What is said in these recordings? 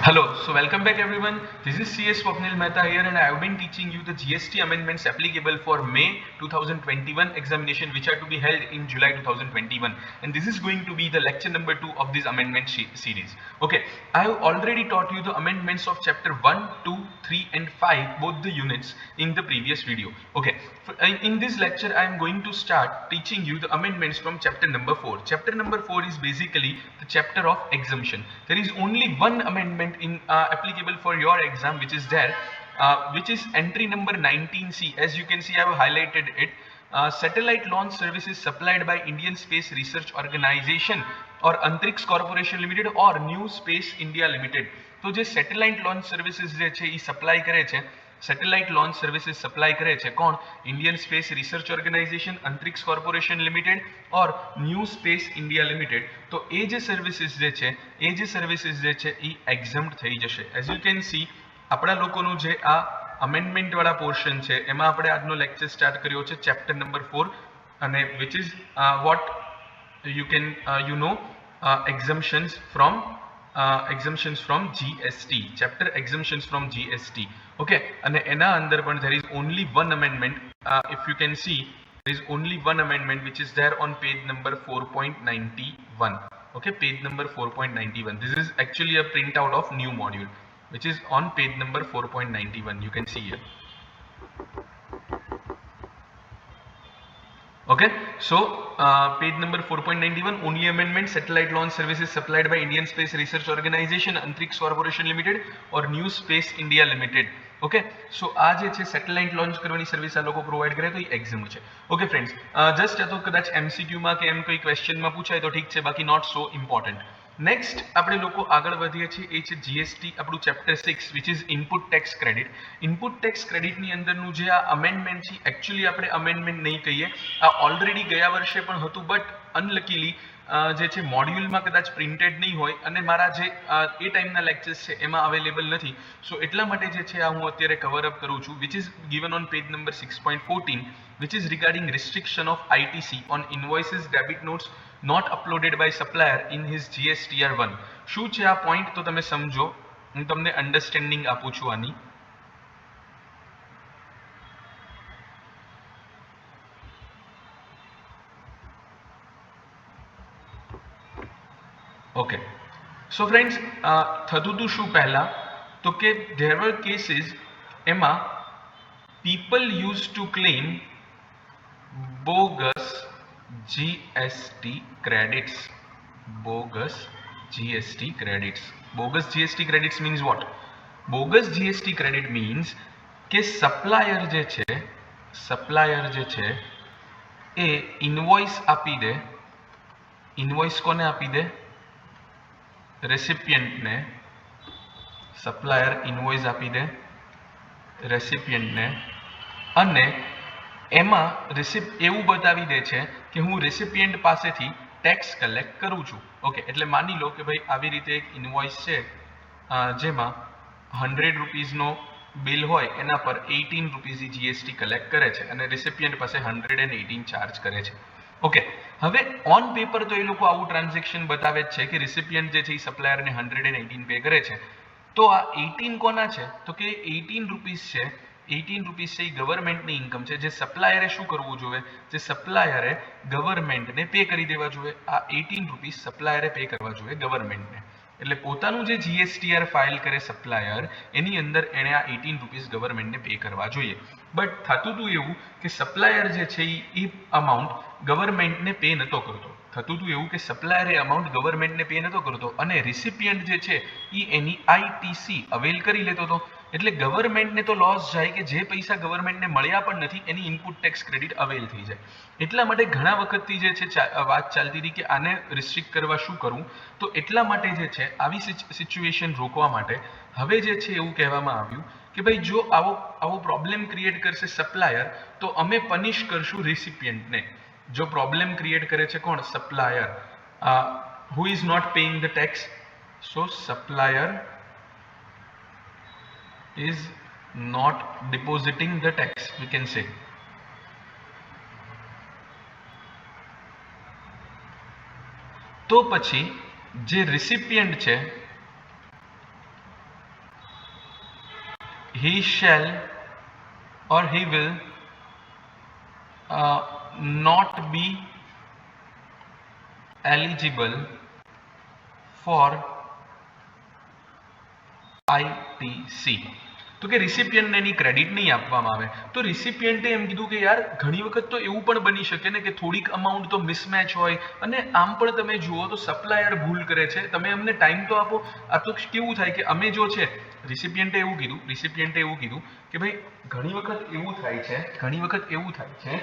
Hello, so welcome back everyone. This is CS Swapnil Mehta here and I have been teaching you the GST amendments applicable for May 2021 examination which are to be held in July 2021, and this is going to be the lecture number 2 of this amendment series. Okay, I have already taught you the amendments of chapter 1, 2, 3 and 5, both the units, in the previous video. Okay, in this lecture I am going to start teaching you the amendments from chapter number 4. Chapter number 4 is basically the chapter of exemption. There is only one amendment in applicable for your exam which is there, which is entry number 19C. As you can see, I have highlighted it. Satellite launch services supplied by Indian Space Research Organization or Antrix Corporation Limited or New Space India Limited. तो જે satellite launch services જે છે એ supply કરે છે, satellite launch services supply કરે છે કોણ? Indian space research organisation, અંતરિક્ષ કોર્પોરેશન લિમિટેડ ઓર ન્યૂ સ્પેસ ઇન્ડિયા લિમિટેડ. તો એ જે સર્વિસીસ જે છે એ એક્ઝમ્પ્ટ થઈ જશે. એઝ યુ કેન સી, આપણા લોકોનું જે આ અમેન્ડમેન્ટ વાળા પોર્શન છે એમાં આપણે આજનો લેક્ચર સ્ટાર્ટ કર્યો છે ચેપ્ટર નંબર 4, અને which is what you can exemptions from GST, chapter exemptions from GST. Okay, and એના અંદર પણ there is only one amendment. If you can see, there is only one amendment which is there on page number 4.91. Okay, page number 4.91. This is actually a printout of new module which is on page number 4.91. You can see here. Okay, so page number 4.91, only amendment, satellite launch services supplied by Indian Space Research Organization, Antrix Corporation Limited or New Space India Limited. Okay, so આ જે છે satellite launch કરવાની service આ લોકો provide કરે તો એ exam છે. Okay friends, just આ તો કદાચ એમસીક્યુમાં કે એમ કોઈ ક્વેશ્ચનમાં પૂછાય તો ઠીક છે, બાકી નોટ સો ઇમ્પોર્ટન્ટ. નેક્સ્ટ આપણે લોકો આગળ વધીએ છીએ એ છે જીએસટી, આપણું chapter 6 which is input tax credit. Input tax ક્રેડિટની અંદરનું જે આ અમેન્ડમેન્ટ છે, એકચ્યુઅલી આપણે અમેન્ડમેન્ટ નહીં કહીએ, આ ઓલરેડી ગયા વર્ષે પણ હતું, બટ અનલકીલી જે છે મોડ્યુલમાં કદાચ પ્રિન્ટેડ નહીં હોય અને મારા જે એ ટાઈમના લેક્ચર્સ છે એમાં અવેલેબલ નથી. સો એટલા માટે જે છે આ હું અત્યારે કવર અપ કરું છું, which is given on page number 6.14, which is regarding restriction of ITC on invoices debit notes not uploaded by supplier in his GSTR1. શું છે આ પોઈન્ટ તો તમે સમજો, હું તમને અન્ડરસ્ટેન્ડિંગ આપું છું આની. ઓકે, સો ફ્રેન્ડ્સ, થતું હતું શું પહેલા તો કે there were cases એમાં people used to claim bogus GST credits. Bogus GST credits. Bogus GST credits means what? Bogus GST credit means કે સપ્લાયર જે છે એ ઇનવોઇસ આપી દે. ઇનવોઇસ કોને આપી દે? રેસિપિયન્ટને. સપ્લાયર ઇનવોઇસ આપી દે રેસિપિયન્ટને અને એમાં એવું બતાવી દે છે કે હું રેસિપિયન્ટ પાસેથી ટેક્સ કલેક્ટ કરું છું. ઓકે, એટલે માની લો કે ભાઈ આવી રીતે એક ઇનવોઇસ છે જેમાં 100 રૂપીઝનો બિલ હોય, એના પર 18 રૂપીઝની જીએસટી કલેક્ટ કરે છે અને રેસિપિયન્ટ પાસે 118 ચાર્જ કરે છે. ઓકે, હવે ઓન પેપર તો એ લોકો આવું ટ્રાન્ઝેક્શન બતાવે જ છે કે રેસિપિયન્ટ જે છે એ સપ્લાયરને 118 પે કરે છે. તો આ 18 કોના છે તો કે 18 રૂપીઝ છે. 18 રૂપીઝ છે એ ગવર્મેન્ટની ઇન્કમ છે, જે સપ્લાયરે શું કરવું જોઈએ? જે સપ્લાયરે ગવર્મેન્ટને પે કરી દેવા જોઈએ. આ 18 રૂપીઝ સપ્લાયરે પે કરવા જોઈએ ગવર્મેન્ટને. એટલે પોતાનું જે જીએસટીઆર ફાઇલ કરે સપ્લાયર, એની અંદર એણે આ 18 રૂપીઝ ગવર્મેન્ટને પે કરવા જોઈએ. બટ થતું હતું એવું કે સપ્લાયર જે છે એ અમાઉન્ટ ગવર્મેન્ટને પે નહોતો કરતો. થતું હતું એવું કે સપ્લાયર એ અમાઉન્ટ ગવર્મેન્ટને પે નહોતો કરતો અને રિસિપિયન્ટ જે છે એ એની આઈટીસી અવેલ કરી લેતો હતો. એટલે ગવર્મેન્ટને તો લોસ જાય કે જે પૈસા ગવર્મેન્ટને મળ્યા પણ નથી એની ઇનપુટ ટેક્સ ક્રેડિટ અવેલ થઈ જાય. એટલા માટે ઘણા વખતથી જે છે વાત ચાલતી હતી કે આને રિસ્ટ્રિક્ટ કરવા શું કરવું. તો એટલા માટે જે છે આવી સિચ્યુએશન રોકવા માટે હવે જે છે એવું કહેવામાં આવ્યું કે ભાઈ જો આવો પ્રોબ્લેમ ક્રિએટ કરશે સપ્લાયર તો અમે પનિશ કરશું રિસિપિયન્ટને. જો પ્રોબ્લેમ ક્રિએટ કરે છે કોણ? Supplier. Who is not paying the tax? So supplier is not depositing the tax, we can say. તો પછી જે રિસિપિયન્ટ છે he shall or he will not be eligible for ITC. તો કે રિસિપિયન્ટને એની ક્રેડિટ નહીં આપવામાં આવે. તો રિસિપિયન્ટે એમ કીધું કે યાર ઘણી વખત તો એવું પણ બની શકે ને કે થોડીક અમાઉન્ટ તો મિસમેચ હોય, અને આમ પણ તમે જુઓ તો સપ્લાયર ભૂલ કરે છે. તમે અમને ટાઈમ તો આપો. આ તો કેવું થાય કે અમે જો છે રિસિપિયન્ટે એવું કીધું કે ભાઈ ઘણી વખત એવું થાય છે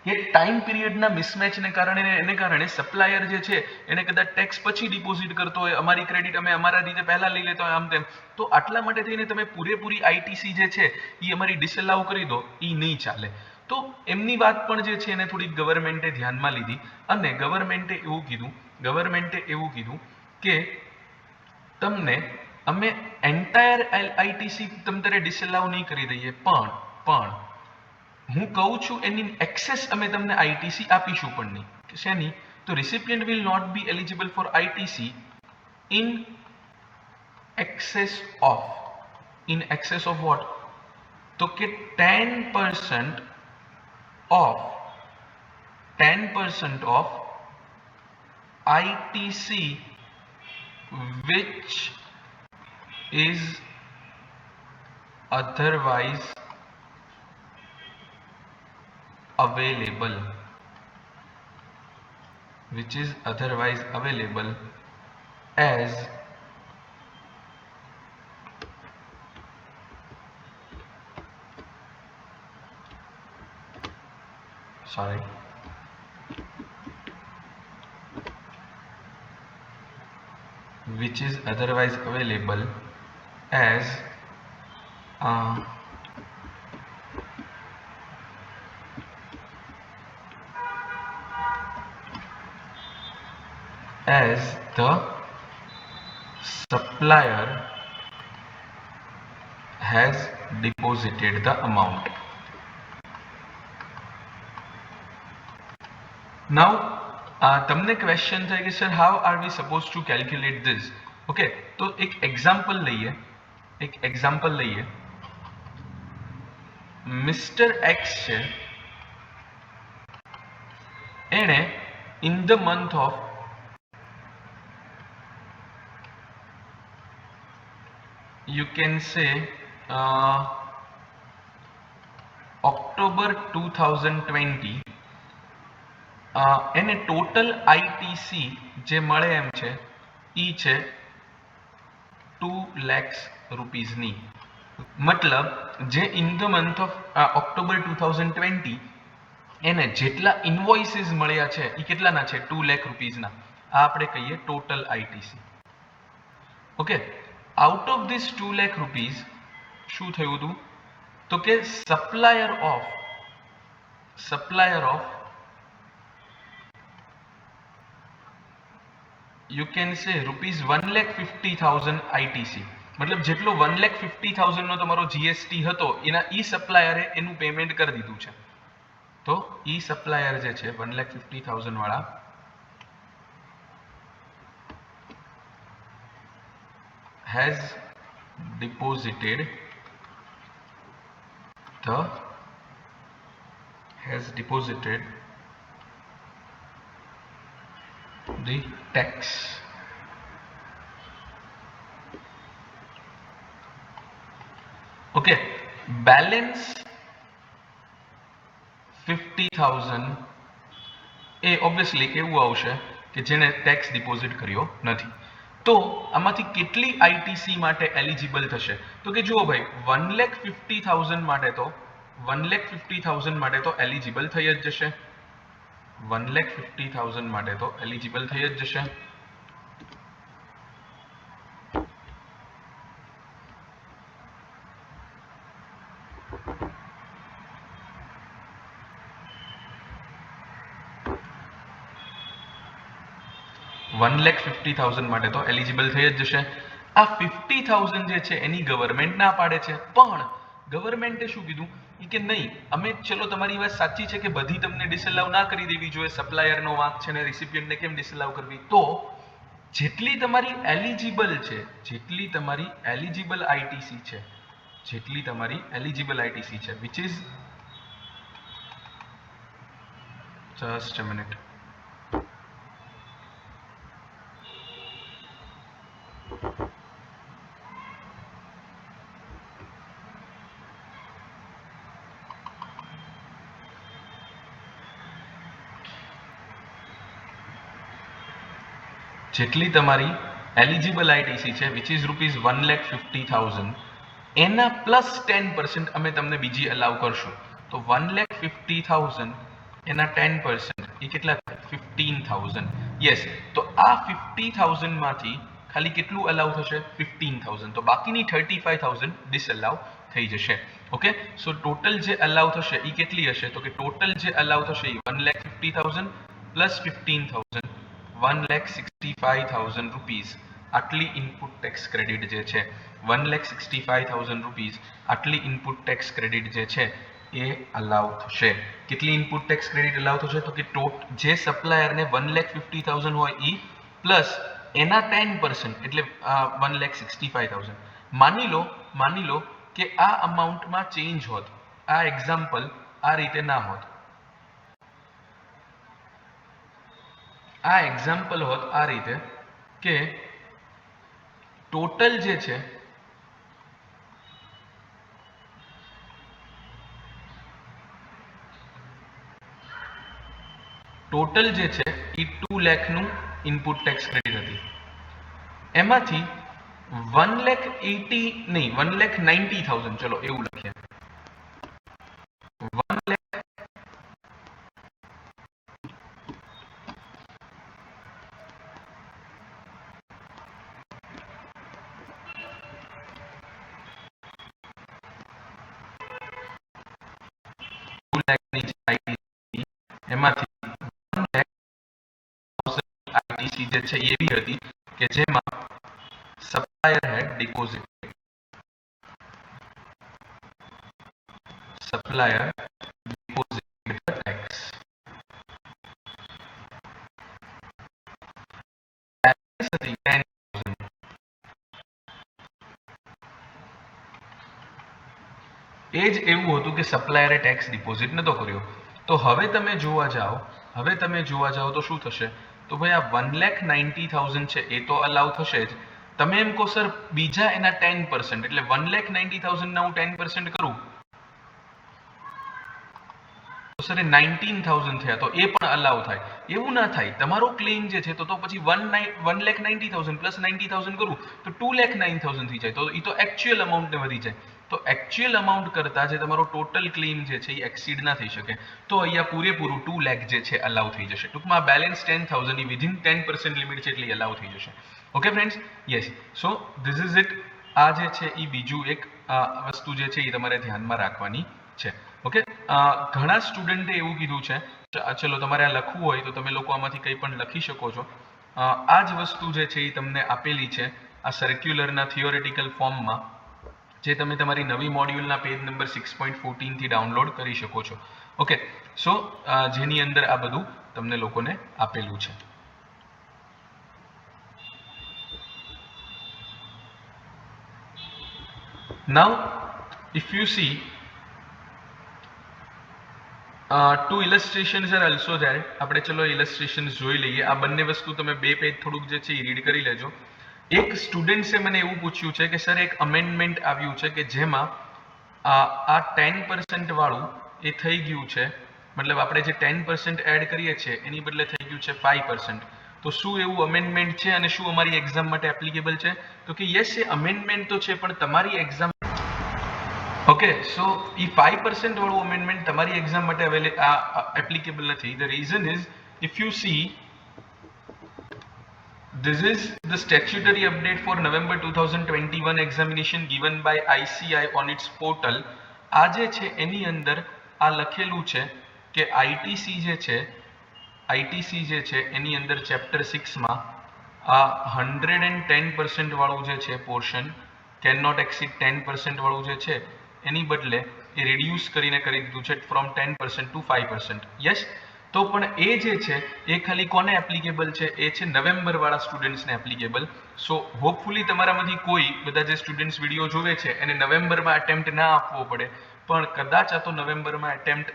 કે ટાઈમ પીરિયડના મિસમેચને કારણે સપ્લાયર જે છે એને કદાચ ટેક્સ પછી ડિપોઝિટ કરતો હોય, અમારી ક્રેડિટ અમે અમારા રીતે પહેલા લઈ લેતો હોય, આમ તેમ. તો આટલા માટે થઈને તમે પૂરેપૂરી આઈટીસી જે છે એ અમારી ડિસઅલાઉ કરી દો, એ નહીં ચાલે. તો એમની વાત પણ જે છે એને થોડીક ગવર્મેન્ટે ધ્યાનમાં લીધી, અને ગવર્મેન્ટે એવું કીધું કે તમને અમે એન્ટાયર આઈટીસી તમને ડિસઅલાઉ નહીં કરી દઈએ, પણ હું કહું છું એની એક્સેસ અમે તમને આઈટીસી આપીશું પણ નહીં. શેની? તો recipient will not be eligible for ITC in excess of what? તો કે 10% of ITC which is otherwise available as which is otherwise available as the supplier has deposited the amount. Now તમને question થાય કે sir how are we suppose to calculate this? Okay, તો એક example લઈએ. Mister X છે, એણે in the month of you can say October 2020 એને total ITC જે મળે એમ છે ઈ છે 2 lakhs રૂપીઝની. મતલબ જે in the month of October 2020 એને જેટલા ઇન્વોઇસીસ મળ્યા છે એ કેટલાના છે? 2 lakh રૂપીઝના. આ આપણે કહીએ total ITC. Okay, out of this 2 lakh rupees શું થયું હતું? તો કે supplier of you can say ₹1,50,000 ITC. મતલબ જેટલો 1,50,000 નો તમારો જીએસટી હતો એના ઈ સપ્લાયરે એનું પેમેન્ટ કરી દીધું છે. તો ઈ સપ્લાયર જે છે 1,50,000 વાળા has deposited the tax. Okay, balance 50,000 A obviously કેવું આવશે કે જેને ટેક્સ ડિપોઝિટ કર્યો નથી. તો આમાંથી કેટલી આઈટીસી માટે એલિજિબલ થશે? તો કે જુઓ ભાઈ 1,50,000 માટે તો એલિજિબલ થઈ જ જશે. 1,50,000 માટે તો એલિજિબલ થઈ જ જશે. $1,50,000 માટે તો એલિજિબલ થઈ જ જશે. આ 50,000 જે છે એની ગવર્મેન્ટ ના પાડે છે, પણ ગવર્મેન્ટે શું કીધું કે નહીં, અમે ચલો તમારી વાત સાચી છે કે બધી તમને ડિસઅલાઉ ના કરી દેવી જોઈએ, સપ્લાયરનો વાંક છે ને રિસિપિયન્ટને કેમ ડિસઅલાઉ કરવી? તો જેટલી તમારી એલિજિબલ આઈટીસી છે, જેટલી તમારી એલિજિબલ આઈટીસી છે, which is just a minute. જેટલી તમારી એલિજિબલ આઈટીસી છે વિચ ઇઝ ₹1,50,000 એના પ્લસ 10% અમે તમને બીજી અલાઉ કરશું. તો 1,50,000 એના 10% એ કેટલા થાય? 15,000. યસ, તો આ 50,000 માંથી ખાલી કેટલું અલાઉ થશે? 15,000. તો બાકીની 35,000 ડિસઅલાઉ થઈ જશે. ઓકે, સો ટોટલ જે અલાઉ થશે એ કેટલી હશે? તો કે ટોટલ જે અલાઉ થશે એ 1,50,000 પ્લસ 15,000 1,65,000 રૂપીઝ આટલી ઇનપુટ ટેક્સ ક્રેડિટ જે છે 1,65,000 રૂપીઝ આટલી ઇનપુટ ટેક્સ ક્રેડિટ જે છે એ અલાઉ થશે. કેટલી ઇનપુટ ટેક્સ ક્રેડિટ અલાઉ થશે? તો કે જે સપ્લાયરને 1,50,000 હોય એ પ્લસ એના 10% એટલે 1,65,000. માની લો કે આ અમાઉન્ટમાં ચેન્જ હોત, આ એક્ઝામ્પલ આ રીતે ના હોત, આ એક્ઝામ્પલ હોત આ રીતે કે ટોટલ જે છે એ 2 લાખનું ઇનપુટ ટેક્સ ક્રેડિટ હતી. એમાંથી 1,90,000 ચલો એવું લખીએ, 1 એમાંથી 1,00,000 આઈટીસી જે છે એવી હતી કે જેમાં સપ્લાયર હેડ ડિપોઝિટ tax. એ જ એવું હતું કે સપ્લાયરે ટેક્સ ડિપોઝિટ નતો કર્યો. તો હવે તમે જોવા જાઓ તો શું થશે? તો ભાઈ આ 1,90,000 છે એ તો અલાઉ થશે જ. તમે એમ કહો સર બીજા એના 10% એટલે 1,90,000 ના હું 10% કરું તો સર 19,000 થયા, તો એ પણ અલાઉ થાય. એવું ના થાય, તમારો ક્લેમ જે છે તો પછી 1,90,000 પ્લસ 90,000 કરું તો 2,09,000 થઈ જાય, તો એ તો એકચ્યુઅલ અમાઉન્ટને વધી જાય. તો એકચ્યુઅલ અમાઉન્ટ કરતા જે તમારો ટોટલ ક્લેમ જે છે એ એક્સીડ ના થઈ શકે. તો અહીંયા પૂરેપૂરું 2 લાખ જે છે અલાઉ થઈ જશે. ટૂંકમાં બેલેન્સ 10,000 ની વિધિન 10% લિમિટ છે એટલે અલાઉ થઈ જશે. Okay friends, yes, so this is it. આ જે છે એ બીજું એક વસ્તુ જે છે એ તમારે ધ્યાનમાં રાખવાની છે. ઓકે, ઘણા સ્ટુડન્ટે એવું કીધું છે, ચલો તમારે આ લખવું હોય તો તમે લોકો આમાંથી કંઈ પણ લખી શકો છો. આ જ વસ્તુ જે છે એ તમને આપેલી છે આ સર્ક્યુલરના થિયોરેટિકલ ફોર્મમાં, જે તમે તમારી નવી મોડ્યુલના પેજ નંબર 6.14 થી ડાઉનલોડ કરી શકો છો. ઓકે, સો જેની અંદર આ બધું તમને લોકોને આપેલું છે. Now, if you see, 2 illustrations are also there. આપણે ચલો ઇલસ્ટ્રેશન્સ જોઈ લઈએ. આ બંને વસ્તુ તમે 2 પેજ થોડુંક જે છે એ રીડ કરી લેજો. એક સ્ટુડન્ટ્સે મને એવું પૂછ્યું છે કે સર એક અમેન્ડમેન્ટ આવ્યું છે કે જેમાં આ 10% વાળું એ થઈ ગયું છે, મતલબ આપણે જે 10% એડ કરીએ છીએ એની બદલે થઈ ગયું છે 5%. તો શું એવું અમેન્ડમેન્ટ છે અને શું અમારી એક્ઝામ માટે એપ્લિકેબલ છે? તો કે યસ, એ અમેન્ડમેન્ટ તો છે પણ તમારી એક્ઝામ ઓકે, સો એ 5% વાળું અમેન્ડમેન્ટ તમારી એક્ઝામ માટે એપ્લિકેબલ નથી. The reason is, if you C, this is the statutory update for November 2021 examination given by ICI on its portal. આ જે છે એની અંદર આ લખેલું છે કે આઈટીસી જે છે એની અંદર ચેપ્ટર 6 માં આ 110% વાળું જે છે પોર્શન કેન નોટ એક્સીડ 10% વાળું જે છે એની બદલે એ રિડ્યુસ કરીને કરી દીધું છે ફ્રોમ 10% ટુ 5%. યસ, તો પણ એ જે છે એ ખાલી કોને એપ્લિકેબલ છે? એ છે નવેમ્બર વાળા સ્ટુડન્ટ્સને એપ્લિકેબલ. સો હોપફુલી તમારામાંથી કોઈ બધા જે સ્ટુડન્ટ્સ વિડીયો જોવે છે એને નવેમ્બરમાં અટેમ્પ્ટ ના આપવો પડે, પણ કદાચ આ તો નવેમ્બરમાં એટેમ્પ્ટ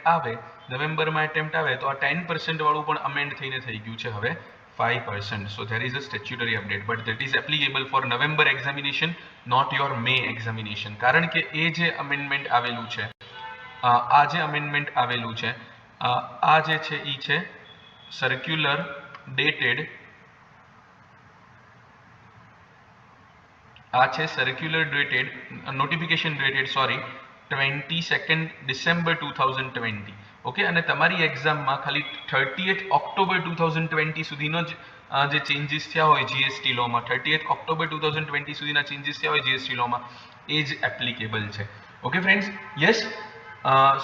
આવે તો આ 10% વાળું પણ અમેન્ડ થઈને થઈ ગયું છે હવે 5%. So there is a statutory update, but that is applicable for November examination, not your May examination. કારણ કે એ જે અમેન્ડમેન્ટ આવેલું છે, આ જે અમેન્ડમેન્ટ આવેલું છે, આ જે છે એ છે સર્ક્યુલર ડેટેડ, આ છે circular dated, notification dated 22nd December 2020. Okay, અને તમારી એક્ઝામમાં ખાલી 30th October 2020 સુધીનો જ જે ચેન્જીસ થયા હોય જીએસટી લોમાં, 30th October 2020 સુધીના ચેન્જીસ થયા હોય જીએસટી લોમાં, એ જ એપ્લિકેબલ છે. Okay friends, yes.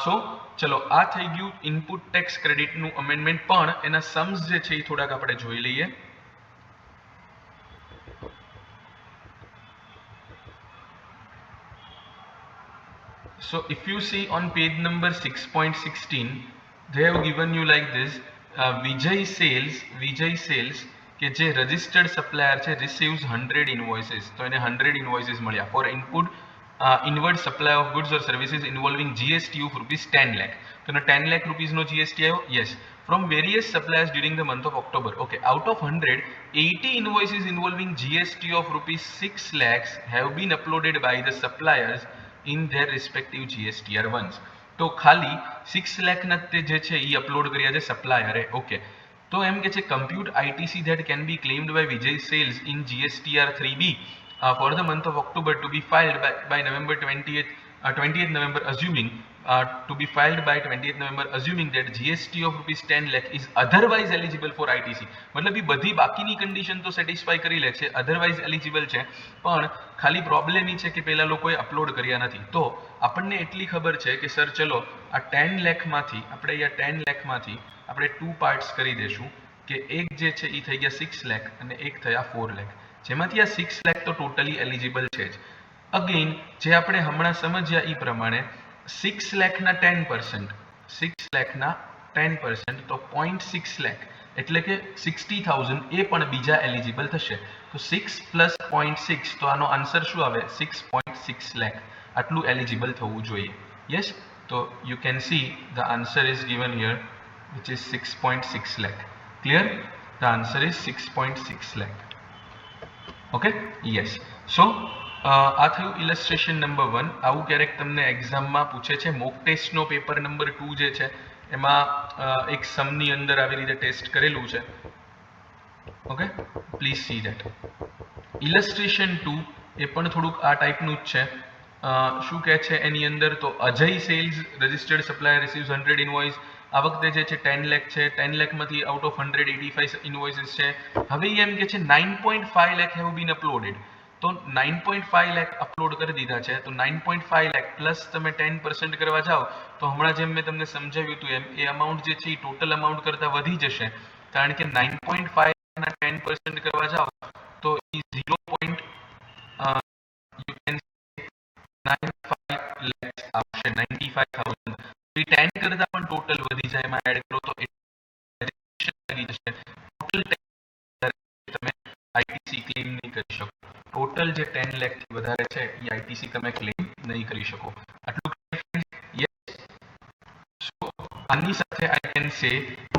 સો ચલો, આ થઈ ગયું ઇનપુટ ટેક્સ ક્રેડિટનું અમેન્ડમેન્ટ, પણ એના सम्स જે છે એ થોડાક આપણે જોઈ લઈએ. So if you see on page number 6.16, they have given you like this, Vijay Sales કે જે રજિસ્ટર્ડ સપ્લાયર છે receives 100 invoices, તો એને 100 invoices મળ્યા for input inward supply of goods or services involving GST of rupees 10 lakh. તો 10 lakh rupees નો GST આવ્યો, yes, from various suppliers during the month of October. Okay, out of 100, 80 invoices involving GST of rupees 6 lakhs have been uploaded by the suppliers in their respective GSTR ones. તો ખાલી 6 લાખ ના તે જે છે એ upload કર્યા છે સપ્લાયરે. Okay, તો એમ કે છે compute ITC that can be claimed by Vijay Sales in GSTR 3B for the month of October to be filed by November 20th November, assuming to be filed by 20th November, assuming that GST of rupees 10 lakh is otherwise eligible for ITC. મતલબ એ બધી બાકીની condition તો satisfy કરી લે છે, otherwise eligible છે, પણ ખાલી પ્રોબ્લેમ એ છે કે પેલા લોકોએ અપલોડ કર્યા નથી. તો આપણને એટલી ખબર છે કે સર ચલો આ 10 લાખમાંથી આપણે અહીંયા 10 લાખમાંથી આપણે 2 પાર્ટ્સ કરી દેશું, કે એક જે છે એ થઈ ગયા 6 લાખ અને એક થયા 4 લાખ, જેમાંથી આ 6 લાખ તો ટોટલી એલિજિબલ છે જ. અગેન જે આપણે હમણાં સમજ્યા એ પ્રમાણે 6 લાખના 10%, 6 લાખના 10% તો 0.6 લાખ એટલે કે 60,000 એ પણ બીજા એલિજિબલ થશે. તો 6 પ્લસ 0.6, તો આનો આન્સર શું આવે? 6.6 લાખ આટલું એલિજિબલ થવું જોઈએ. યસ, તો you can see the answer is given here which is 6.6 lakh. Clear? The answer is 6.6 lakh. Okay, yes. So આ થયું ઇલસ્ટ્રેશન નંબર 1. આવું ક્યારેક તમને એક્ઝામમાં પૂછે છે. મોક ટેસ્ટનો પેપર નંબર 2 જે છે એમાં એક સમની અંદર આવી રીતે ટેસ્ટ કરેલું છે. Okay, please see that. Illustration 2 એ પણ થોડુંક આ ટાઈપનું જ છે. શું કહે છે એની અંદર? તો Ajay sales registered supplier receives 100 invoice. આ વખતે જે છે 10 લાખ છે, 10 લાખમાંથી આઉટ ઓફ 185 ઇનવોઇસીસ છે. હવે એમ કે છે 9.5 લાખ હેવ બીન અપલોડેડ. તો 9.5 લાખ અપલોડ કરી દીધા છે, તો 9.5 લાખ પ્લસ તમે 10% કરવા જાઓ તો હમણાં જેમ મેં તમને સમજાવ્યું હતું એમ એ અમાઉન્ટ જે છે એ ટોટલ અમાઉન્ટ કરતાં વધી જશે, કારણ કે 9.5 ના 10% કરવા જાઓ તો એ 0. you can say 95 lakhs આવશે, 95,000. તો 10 કરતાં પણ ટોટલ વધી જાય, એમાં એડ કરો તો લાગી જશે. ટોટલ તમે આઈટીસી ક્લેમ નહીં કરી શકો. ટોટલ જે 10 લાખ થી વધારે છે એ આઈટીસી તમે ક્લેમ નહીં કરી શકો. આટલું યસ. સો આની સાથે I can say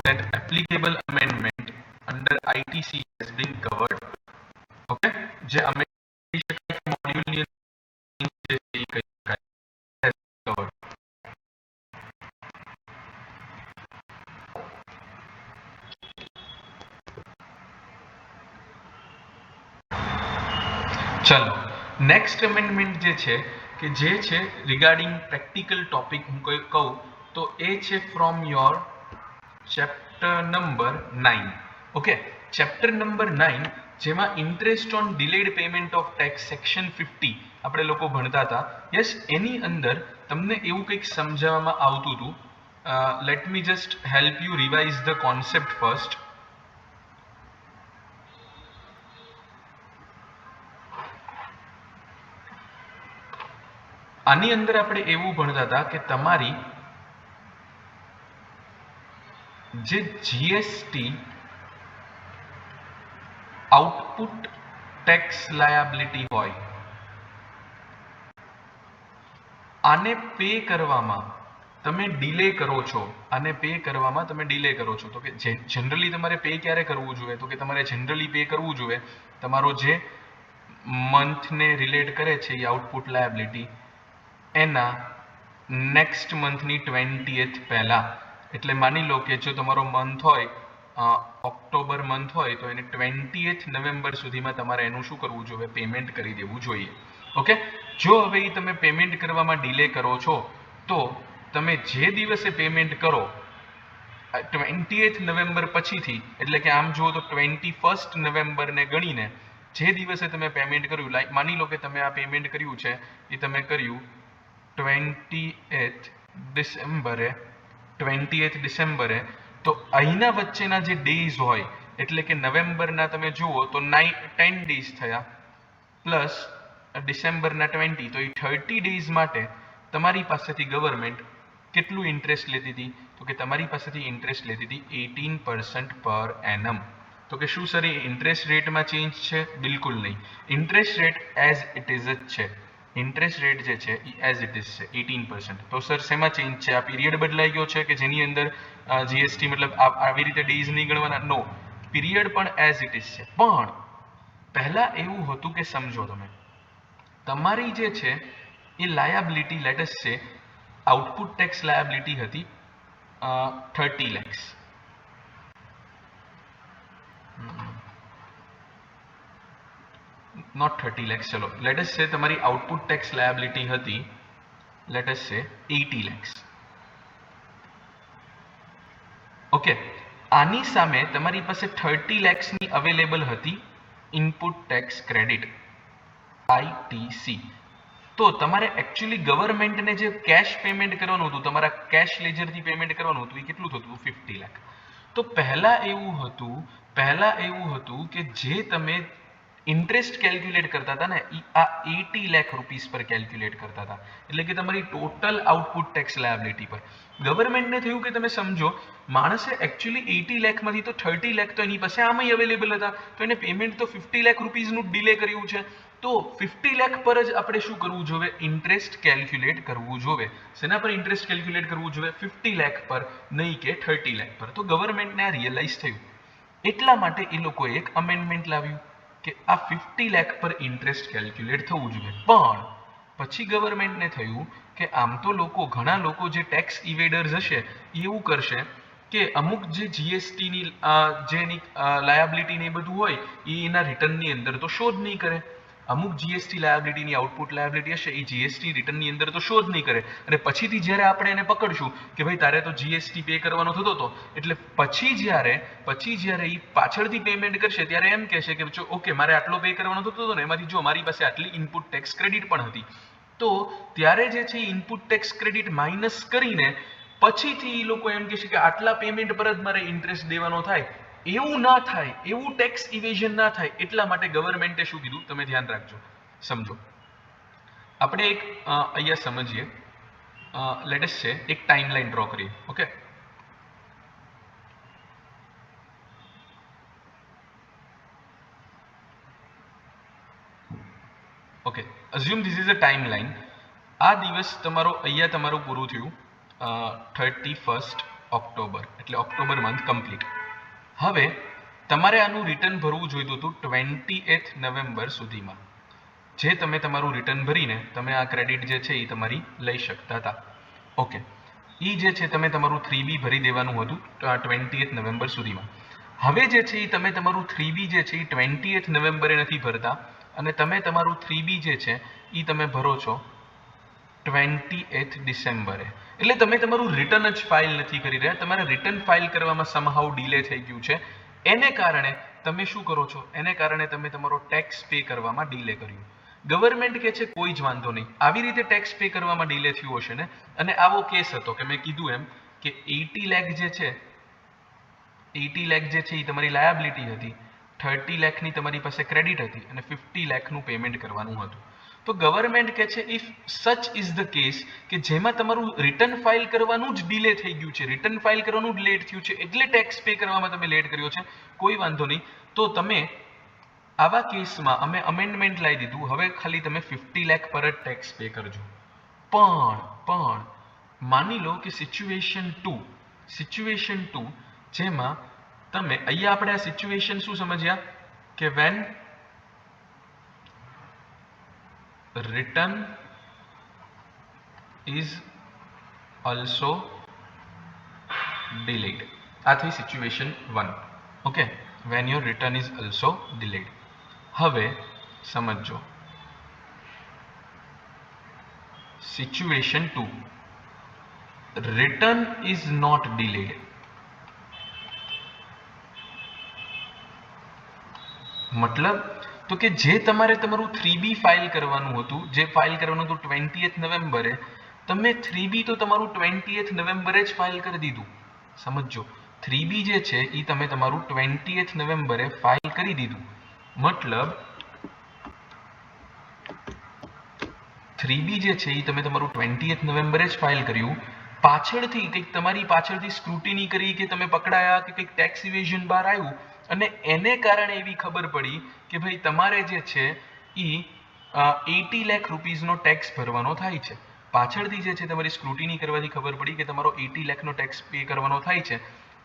that applicable amendment under ITC has been covered. Okay, જે amendment કરી શકાય કે મોડ્યુલની અંદર છે એ કહી શકાય has been covered. ચલો, નેક્સ્ટ અમેન્ડમેન્ટ જે છે કે જે છે રિગાર્ડિંગ પ્રેક્ટિકલ ટોપિક હું કહું તો એ છે from your chapter number 9. Okay, chapter number 9 જેમાં interest on delayed payment of tax section 50 આપણે લોકો ભણતા હતા. યસ, એની અંદર તમને એવું કંઈક સમજાવવામાં આવતું હતું. Let me just help you revise the concept first. આની અંદર આપણે એવું ભણતા હતા કે તમારી જે જીએસટી આઉટપુટ ટેક્સ લાયબિલિટી હોય આને પે કરવામાં તમે ડિલે કરો છો, આને પે કરવામાં તમે ડિલે કરો છો, તો કે જનરલી તમારે પે ક્યારે કરવું જોઈએ? તો કે તમારે જનરલી પે કરવું જોઈએ તમારો જે મંથને રિલેટ કરે છે એ આઉટપુટ લાયબિલિટી એના નેક્સ્ટ મંથની 20th પહેલા. એટલે માની લો કે જો તમારો મંથ હોય ઓક્ટોબર મંથ હોય તો એને 20th નવેમ્બર સુધીમાં તમારે એનું શું કરવું જોઈએ? પેમેન્ટ કરી દેવું જોઈએ. ઓકે, જો હવે એ તમે પેમેન્ટ કરવામાં ડિલે કરો છો તો તમે જે દિવસે પેમેન્ટ કરો 20th નવેમ્બર પછીથી, એટલે કે આમ જુઓ તો 21st નવેમ્બરને ગણીને જે દિવસે તમે પેમેન્ટ કર્યું, લાઈક માની લો કે તમે આ પેમેન્ટ કર્યું છે એ તમે કર્યું 20th ડિસેમ્બરે, તો અહીંના વચ્ચેના જે ડેઝ હોય, એટલે કે નવેમ્બરના તમે જુઓ તો 10 ડેઝ થયા પ્લસ ડિસેમ્બરના 20, તો એ 30 ડેઝ માટે તમારી પાસેથી ગવર્મેન્ટ કેટલું ઇન્ટરેસ્ટ લેતી હતી? તો કે તમારી પાસેથી ઇન્ટરેસ્ટ લેતી હતી 18% પર એનમ. તો કે શું સર એ ઇન્ટરેસ્ટ રેટમાં ચેન્જ છે? બિલકુલ નહીં. Interest rate as it is જ છે. ઇન્ટરેસ્ટ રેટ જે છે એ એઝ ઇટ ઇઝ છે 18%. તો સર શેમાં ચેન્જ છે? આ પીરિયડ બદલાઈ ગયો છે કે જેની અંદર જીએસટી મતલબ આવી રીતે ડેઝ નહીં ગણવાના? નો, પીરિયડ પણ એઝ ઇટ ઇઝ છે. પણ પહેલા એવું હતું કે સમજો તમે, તમારી જે છે એ લાયબિલિટી લેટસ છે આઉટપુટ ટેક્સ લાયબિલિટી હતી 30 lakhs. નોટ 30 lakhs, ચલો લેટસ છે તમારી આઉટપુટ ટેક્સ લાયબિલિટી હતી લેટસ છે 80 lakhs. ઓકે, આની સામે તમારી પાસે 30 lakhsની અવેલેબલ હતી ઇનપુટ ટેક્સ ક્રેડિટ ITC. તો તમારે એકચ્યુઅલી ગવર્મેન્ટને જે કેશ પેમેન્ટ કરવાનું હતું, તમારા કેશ લેજરથી પેમેન્ટ કરવાનું હતું, એ કેટલું થતું? 50 લાખ. તો પહેલા એવું હતું કે જે તમે ઇન્ટરેસ્ટ કેલ્ક્યુલેટ કરતા હતા ને એ આ 80 લાખ રૂપીસ પર કેલ્ક્યુલેટ કરતા હતા, એટલે કે તમારી ટોટલ આઉટપુટ ટેક્સ લાયબિલિટી પર. ગવર્મેન્ટને થયું કે તમે સમજો માણસે એકચ્યુઅલી 80 લાખમાંથી તો 30 લાખ તો એની પાસે આમાંય અવેલેબલ હતા, તો એને પેમેન્ટ તો 50 લાખ રૂપીસનું ડિલે કર્યું છે. તો 50 લાખ પર જ આપણે શું કરવું જોઈએ? ઇન્ટરેસ્ટ કેલ્ક્યુલેટ કરવું જોઈએ. શેના પર ઇન્ટરેસ્ટ કેલ્ક્યુલેટ કરવું જોઈએ? 50 લાખ પર, નહીં કે 30 લાખ પર. તો ગવર્મેન્ટને આ રિયલાઇઝ થયું, એટલા માટે એ લોકોએ એક અમેન્ડમેન્ટ લાવ્યું કે આ 50 લાખ પર ઇન્ટરેસ્ટ કેલ્ક્યુલેટ થવું જોઈએ. પણ પછી ગવર્મેન્ટને થયું કે આમ તો ઘણા લોકો જે ટેક્સ ઇવેડર્સ હશે એ એવું કરશે કે અમુક જે જીએસટીની જેની લાયબિલિટી ને બધું હોય એ એના રિટર્નની અંદર તો શો જ નહીં કરે. અમુક જીએસટી લાયબિલિટીની આઉટપુટ લાયબિલિટી હશે એ જીએસટી રિટર્નની અંદર તો શો જ નહીં કરે, અને પછીથી જ્યારે આપણે એને પકડશું કે ભાઈ તારે તો જીએસટી પે કરવાનો થતો હતો, એટલે પછી જ્યારે એ પાછળથી પેમેન્ટ કરશે ત્યારે એમ કહેશે કે ઓકે મારે આટલો પે કરવાનો થતો હતો ને, એમાંથી જો મારી પાસે આટલી ઇનપુટ ટેક્સ ક્રેડિટ પણ હતી. તો ત્યારે જે છે ઇનપુટ ટેક્સ ક્રેડિટ માઇનસ કરીને પછીથી એ લોકો એમ કહેશે કે આટલા પેમેન્ટ પર જ મારે ઇન્ટરેસ્ટ દેવાનો થાય. એવું ના થાય, એવું ટેક્સ ઇવેઝન ના થાય, એટલા માટે ગવર્મેન્ટે શું કીધું તમે ધ્યાન રાખજો, સમજો. આપણે એક અહીંયા સમજીએ, લેટેસ્ટ છે એક ટાઈમલાઈન ડ્રો કરીએ. Okay, okay, assume this is a timeline. આ દિવસ તમારું પૂરું થયું 31st ઓક્ટોબર, એટલે ઓક્ટોબર મંથ કમ્પ્લીટ. હવે તમારે આનું રિટર્ન ભરવું જોઈતું હતું 20th નવેમ્બર સુધીમાં. જે તમે તમારું રિટર્ન ભરીને તમે આ ક્રેડિટ જે છે એ તમારી લઈ શકતા હતા. ઓકે, એ જે છે તમે તમારું 3B ભરી દેવાનું હતું 20th નવેમ્બર સુધીમાં. હવે જે છે એ તમે તમારું 3B જે છે એ 20th નવેમ્બરે નથી ભરતા, અને તમે તમારું 3B જે છે એ તમે ભરો છો 20th ડિસેમ્બરે. એટલે તમે તમારું રિટર્ન જ ફાઇલ નથી કરી રહ્યા, તમારે રિટર્ન ફાઇલ કરવામાં સમહાઉ ડીલે થઈ ગયું છે. એને કારણે તમે શું કરો છો? એને કારણે તમે તમારો ટેક્સ પે કરવામાં ડીલે કર્યું. ગવર્મેન્ટ કે છે કોઈ જ વાંધો નહીં, આવી રીતે ટેક્સ પે કરવામાં ડીલે થયું હશે ને, અને આવો કેસ હતો કે મેં કીધું એમ કે 80 લાખ જે છે એ તમારી લાયબિલિટી હતી, 30 લાખની તમારી પાસે ક્રેડિટ હતી અને 50 લાખનું પેમેન્ટ કરવાનું હતું. તો ગવર્મેન્ટ કહે છે ઇફ સચ ઇઝ ધ કેસ કે જેમાં તમારું રિટર્ન ફાઇલ કરવાનું જ ડિલે થઈ ગયું છે, રિટર્ન ફાઇલ કરવાનું જ લેટ થયું છે, એટલે ટેક્સ પે કરવામાં તમે લેટ કર્યો છે, કોઈ વાંધો નહીં, તો તમે આવા કેસમાં અમે અમેન્ડમેન્ટ લાવી દીધું, હવે ખાલી તમે 50 લાખ પર જ ટેક્સ પે કરજો. પણ માની લો કે સિચ્યુએશન 2 જેમાં તમે અહીંયા આપણે આ સિચ્યુએશન શું સમજ્યા કે when return is also delayed. આ થઈ situation 1. Okay, when your return is also delayed. હવે સમજો situation 2, return is not delayed. મતલબ તો કે જે તમારે તમારું 3B ફાઇલ કરવાનું હતું, જે ફાઇલ કરવાનું હતું 20th નવેમ્બરે, તમે 3B તો તમારું 20th નવેમ્બરે જ ફાઇલ કરી દીધું. સમજો 3B જે છે એ તમે તમારું 20th નવેમ્બરે ફાઇલ કરી દીધું. મતલબ 3B જે છે એ તમે તમારું 20th નવેમ્બરે જ ફાઇલ કર્યું. પાછળથી કંઈક તમારી પાછળથી સ્ક્રુટિની કરી કે તમે પકડાયા કે કંઈક ટેક્સ ઇવેઝન બહાર આવ્યું અને એને કારણે એવી ખબર પડી કે ભાઈ તમારે જે છે એ 80 લાખ રૂપીઝનો ટેક્સ ભરવાનો થાય છે. પાછળથી જે છે તમારી સ્ક્રુટિની કરવાથી ખબર પડી કે તમારો 80 લાખનો ટેક્સ પે કરવાનો થાય છે.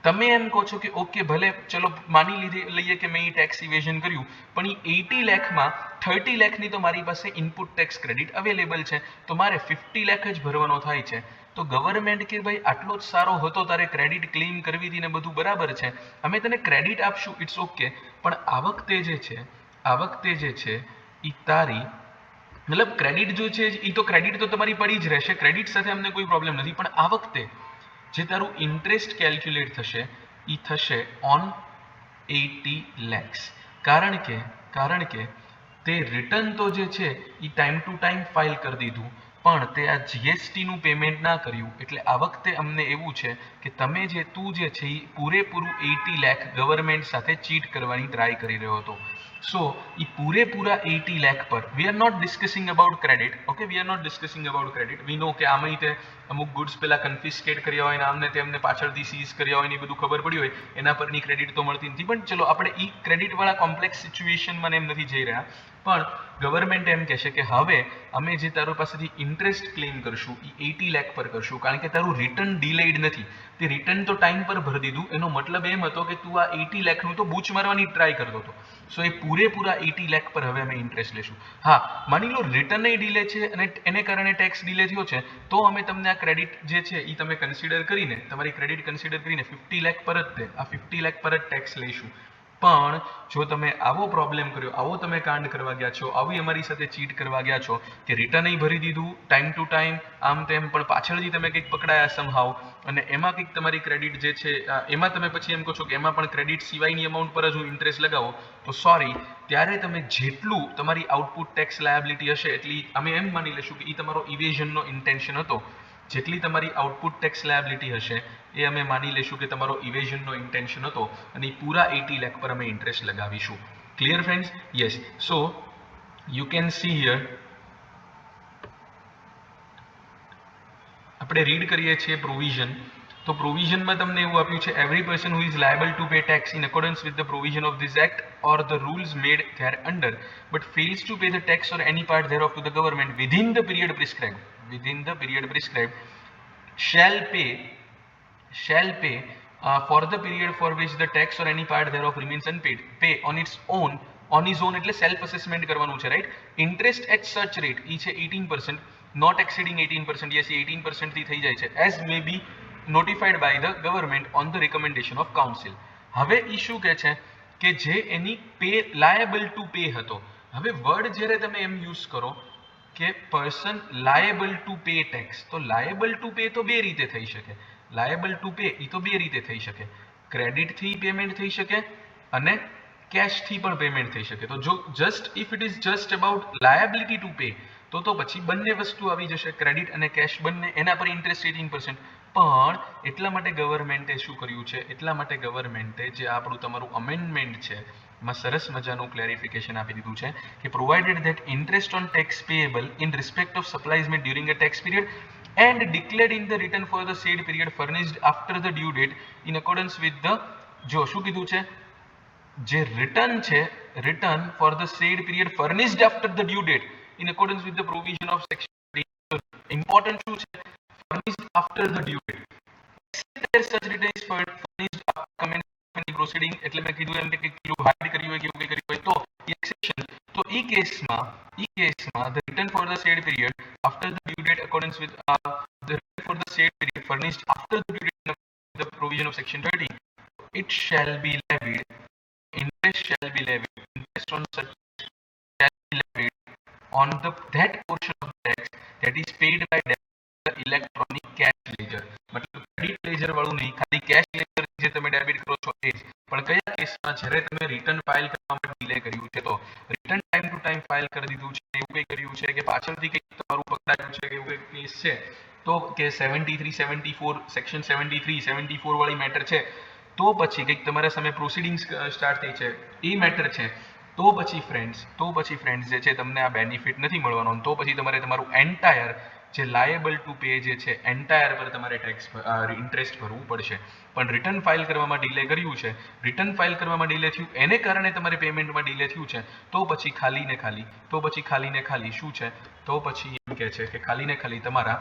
તમે એમ કહો છો કે ઓકે ભલે ચલો માની લઈએ કે મેં એ ટેક્સ ઇવેઝન કર્યું, પણ એ 80 લાખમાં 30 લાખની તો મારી પાસે ઇનપુટ ટેક્સ ક્રેડિટ અવેલેબલ છે, તો મારે 50 લાખ જ ભરવાનો થાય છે. તો ગવર્મેન્ટ કે ભાઈ આટલો જ સારો હતો, તારે ક્રેડિટ ક્લેમ કરવી હતી ને બધું બરાબર છે, અમે તને ક્રેડિટ આપશું, ઇટ્સ ઓકે, પણ આ વખતે જે છે એ તારી મતલબ ક્રેડિટ જો છે એ તો ક્રેડિટ તો તમારી પડી જ રહેશે, ક્રેડિટ સાથે અમને કોઈ પ્રોબ્લેમ નથી, પણ આ વખતે જે તારું ઇન્ટરેસ્ટ કેલ્ક્યુલેટ થશે એ થશે ઓન 80 lakhs. કારણ કે તે રિટર્ન તો જે છે એ ટાઈમ ટુ ટાઈમ ફાઇલ કરી દીધું, પણ તે આ જીએસટીનું પેમેન્ટ ના કર્યું, એટલે આ વખતે અમને એવું છે કે તું જે છે એ પૂરેપૂરું 80 લાખ ગવર્મેન્ટ સાથે ચીટ કરવાની ટ્રાય કરી રહ્યો હતો. સો એ પૂરેપૂરા 80 લાખ પર we are not discussing about credit. Okay, we are not discussing about credit. We know કે આમાં તે અમુક ગુડ્સ પેલા કન્ફિસ્કેટ કર્યા હોય ને આમને તેમને પાછળથી સીઝ કર્યા હોય ને બધું ખબર પડી હોય, એના પરની ક્રેડિટ તો મળતી નથી. પણ ચલો આપણે એ ક્રેડિટ વાળા કોમ્પ્લેક્સ સિચ્યુએશનમાં એમ નથી જઈ રહ્યા, પણ ગવર્મેન્ટ એમ કહેશે કે હવે અમે જે તારો પાસેથી ઇન્ટરેસ્ટ ક્લેમ કરશું એ 80 લાખ પર કરશું, કારણ કે તારું રિટર્ન ડિલેડ નથી, તે રિટર્ન તો ટાઈમ પર ભરી દીધું. એનો મતલબ એમ હતો કે તું આ 80 લાખનું તો બૂચ મારવાની ટ્રાય કરતો હતો. સો એ પૂરેપૂરા 80 લાખ પર હવે અમે ઇન્ટરેસ્ટ લેશું. હા, માની લો રિટર્ન ડિલે છે અને એને કારણે ટેક્સ ડિલે થયો છે, તો અમે તમને આ ક્રેડિટ જે છે એ તમે કન્સિડર કરીને, તમારી ક્રેડિટ કન્સિડર કરીને 50 લાખ પર જ આ 50 લાખ પર જ ટેક્સ લઈશું. પણ જો તમે આવો પ્રોબ્લેમ કર્યો, આવો તમે કાંડ કરવા ગયા છો, આવી અમારી સાથે ચીટ કરવા ગયા છો કે રિટર્ન ભરી દીધું ટાઈમ ટુ ટાઈમ આમ તેમ, પણ પાછળથી તમે કંઈક પકડાયા સમહાવ અને એમાં કંઈક તમારી ક્રેડિટ જે છે એમાં તમે પછી એમ કહો છો કે એમાં પણ ક્રેડિટ સિવાયની અમાઉન્ટ પર જ હું ઇન્ટરેસ્ટ લગાવો, તો સોરી, ત્યારે તમે જેટલું તમારી આઉટપુટ ટેક્સ લાયબિલિટી હશે એટલી અમે એમ માની લઈશું કે એ તમારો ઇવેઝનનો ઇન્ટેન્શન હતો. જેટલી તમારી આઉટપુટ ટેક્સ લાયબિલિટી હશે એ અમે માની લઈશું કે તમારો ઇવેઝનનો ઇન્ટેન્શન હતો અને પૂરા 80 લાખ પર અમે ઇન્ટરેસ્ટ લગાવીશું. Clear friends? Yes. So you can see here, આપણે રીડ કરીએ છીએ પ્રોવિઝન. તો પ્રોવિઝનમાં તમને એવું આપ્યું છે, every person who is liable to pay tax in accordance with the provision of this act or the rules made thereunder but fails to pay the tax or any part thereof to the government within the period prescribed shall pay for the period for which the tax or any part thereof remains unpaid, pay on his own એટલે self assessment કરવાનું છે, right? Interest at સચ rate ઈ છે 18%, not exceeding 18%, yes 18% થી થઈ જાય છે, as may be notified by the government on the recommendation of council. હવે ઈ શું કહે છે કે જે એની પે લાયબલ ટુ પે હતો. હવે વર્ડ જ્યારે તમે એમ યુઝ કરો કે person liable to pay tax, તો લાયબલ ટુ પે તો બે રીતે થઈ શકે. લાયબલ ટુ પે એ તો બે રીતે થઈ શકે, ક્રેડિટથી પેમેન્ટ થઈ શકે અને કેશથી પણ પેમેન્ટ થઈ શકે. તો જો just if it is just about liability to pay તો પછી બંને વસ્તુ આવી જશે, ક્રેડિટ અને કેશ બંને, એના પર ઇન્ટરેસ્ટ 18%. પણ એટલા માટે ગવર્મેન્ટે શું કર્યું છે, એટલા માટે ગવર્મેન્ટે જે આપણું તમારું અમેન્ડમેન્ટ છે માં સરસ મજાનું ક્લેરિફિકેશન આપી દીધું છે કે provided that interest on tax payable in respect of supplies made during a tax period and declared in the return for the said period furnished after the due date in accordance with the જો શું કીધું છે જે return છે return for the said period furnished after the due date in accordance with the provision of section important શું છે furnished after the due date such return is furnished after commencement proceeding એટલે મેં કીધું એમ કે કેટલું hard કર્યું હોય કેવું કર્યું હોય તો એક્સેપ્શન તો ઈ કેસમાં the return for the said period after the due date accordance with the return for the said period furnished after the due date of the provision of section 30 it shall be levied interest shall be levied interest on such shall be levied on that portion of the tax that is paid by the electronic cash ledger मतलब credit ledger वाળું નહીં ખાલી cache ledger જે તમે debit કરો છો એ જ પણ કયા કેસમાં જ્યારે તમે રિટર્ન ફાઇલ કરવામાં ડિલે કર્યું છે તો return time to time file કરી દીધું છે એવું કંઈ કર્યું છે કે પાછળથી કંઈક તમારું પકડાયું છે કે એવું કંઈક કેસ છે તો કે 73 74 સેક્શન 73 74 વાળી મેટર છે તો પછી કંઈક તમારા સામે પ્રોસિડિંગ્સ સ્ટાર્ટ થઈ છે એ મેટર છે તો પછી ફ્રેન્ડ્સ જે છે તમને આ બેનિફિટ નથી મળવાનો તો પછી તમારે તમારું એન્ટાયર જે લાયેબલ ટુ પે જે છે એન્ટાયર પર તમારે ટેક્સ ઇન્ટરેસ્ટ ભરવું પડશે પણ રિટર્ન ફાઇલ કરવામાં ડિલે કર્યું છે રિટર્ન ફાઇલ કરવામાં ડિલે થયું એને કારણે તમારે પેમેન્ટમાં ડિલે થયું છે તો પછી ખાલી ને ખાલી શું છે તો પછી એમ કહે છે કે ખાલી ને ખાલી તમારા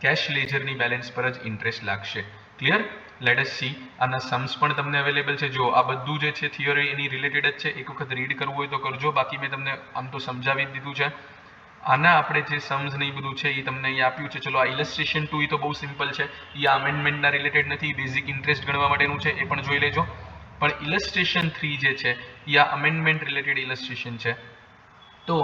કેશ લેજરની બેલેન્સ પર જ ઇન્ટરેસ્ટ લાગશે ક્લિયર લેટ અસ સી આના सम्स પણ તમને અવેલેબલ છે જો આ બધું જે છે થિયરી એની રિલેટેડ જ છે એક વખત રીડ કરવું હોય તો કરજો બાકી મેં તમને આમ તો સમજાવી જ દીધું છે આના આપણે જે सम्स ને બધું છે એ તમને અહીં આપ્યું છે ચલો આ ઇલસ્ટ્રેશન 2 એ તો બહુ સિમ્પલ છે એ આ અમેન્ડમેન્ટના રિલેટેડ નથી બેઝિક ઇન્ટરેસ્ટ ગણવા માટેનું છે એ પણ જોઈ લેજો પણ ઇલસ્ટ્રેશન 3 જે છે એ આ અમેન્ડમેન્ટ રિલેટેડ ઇલસ્ટ્રેશન છે તો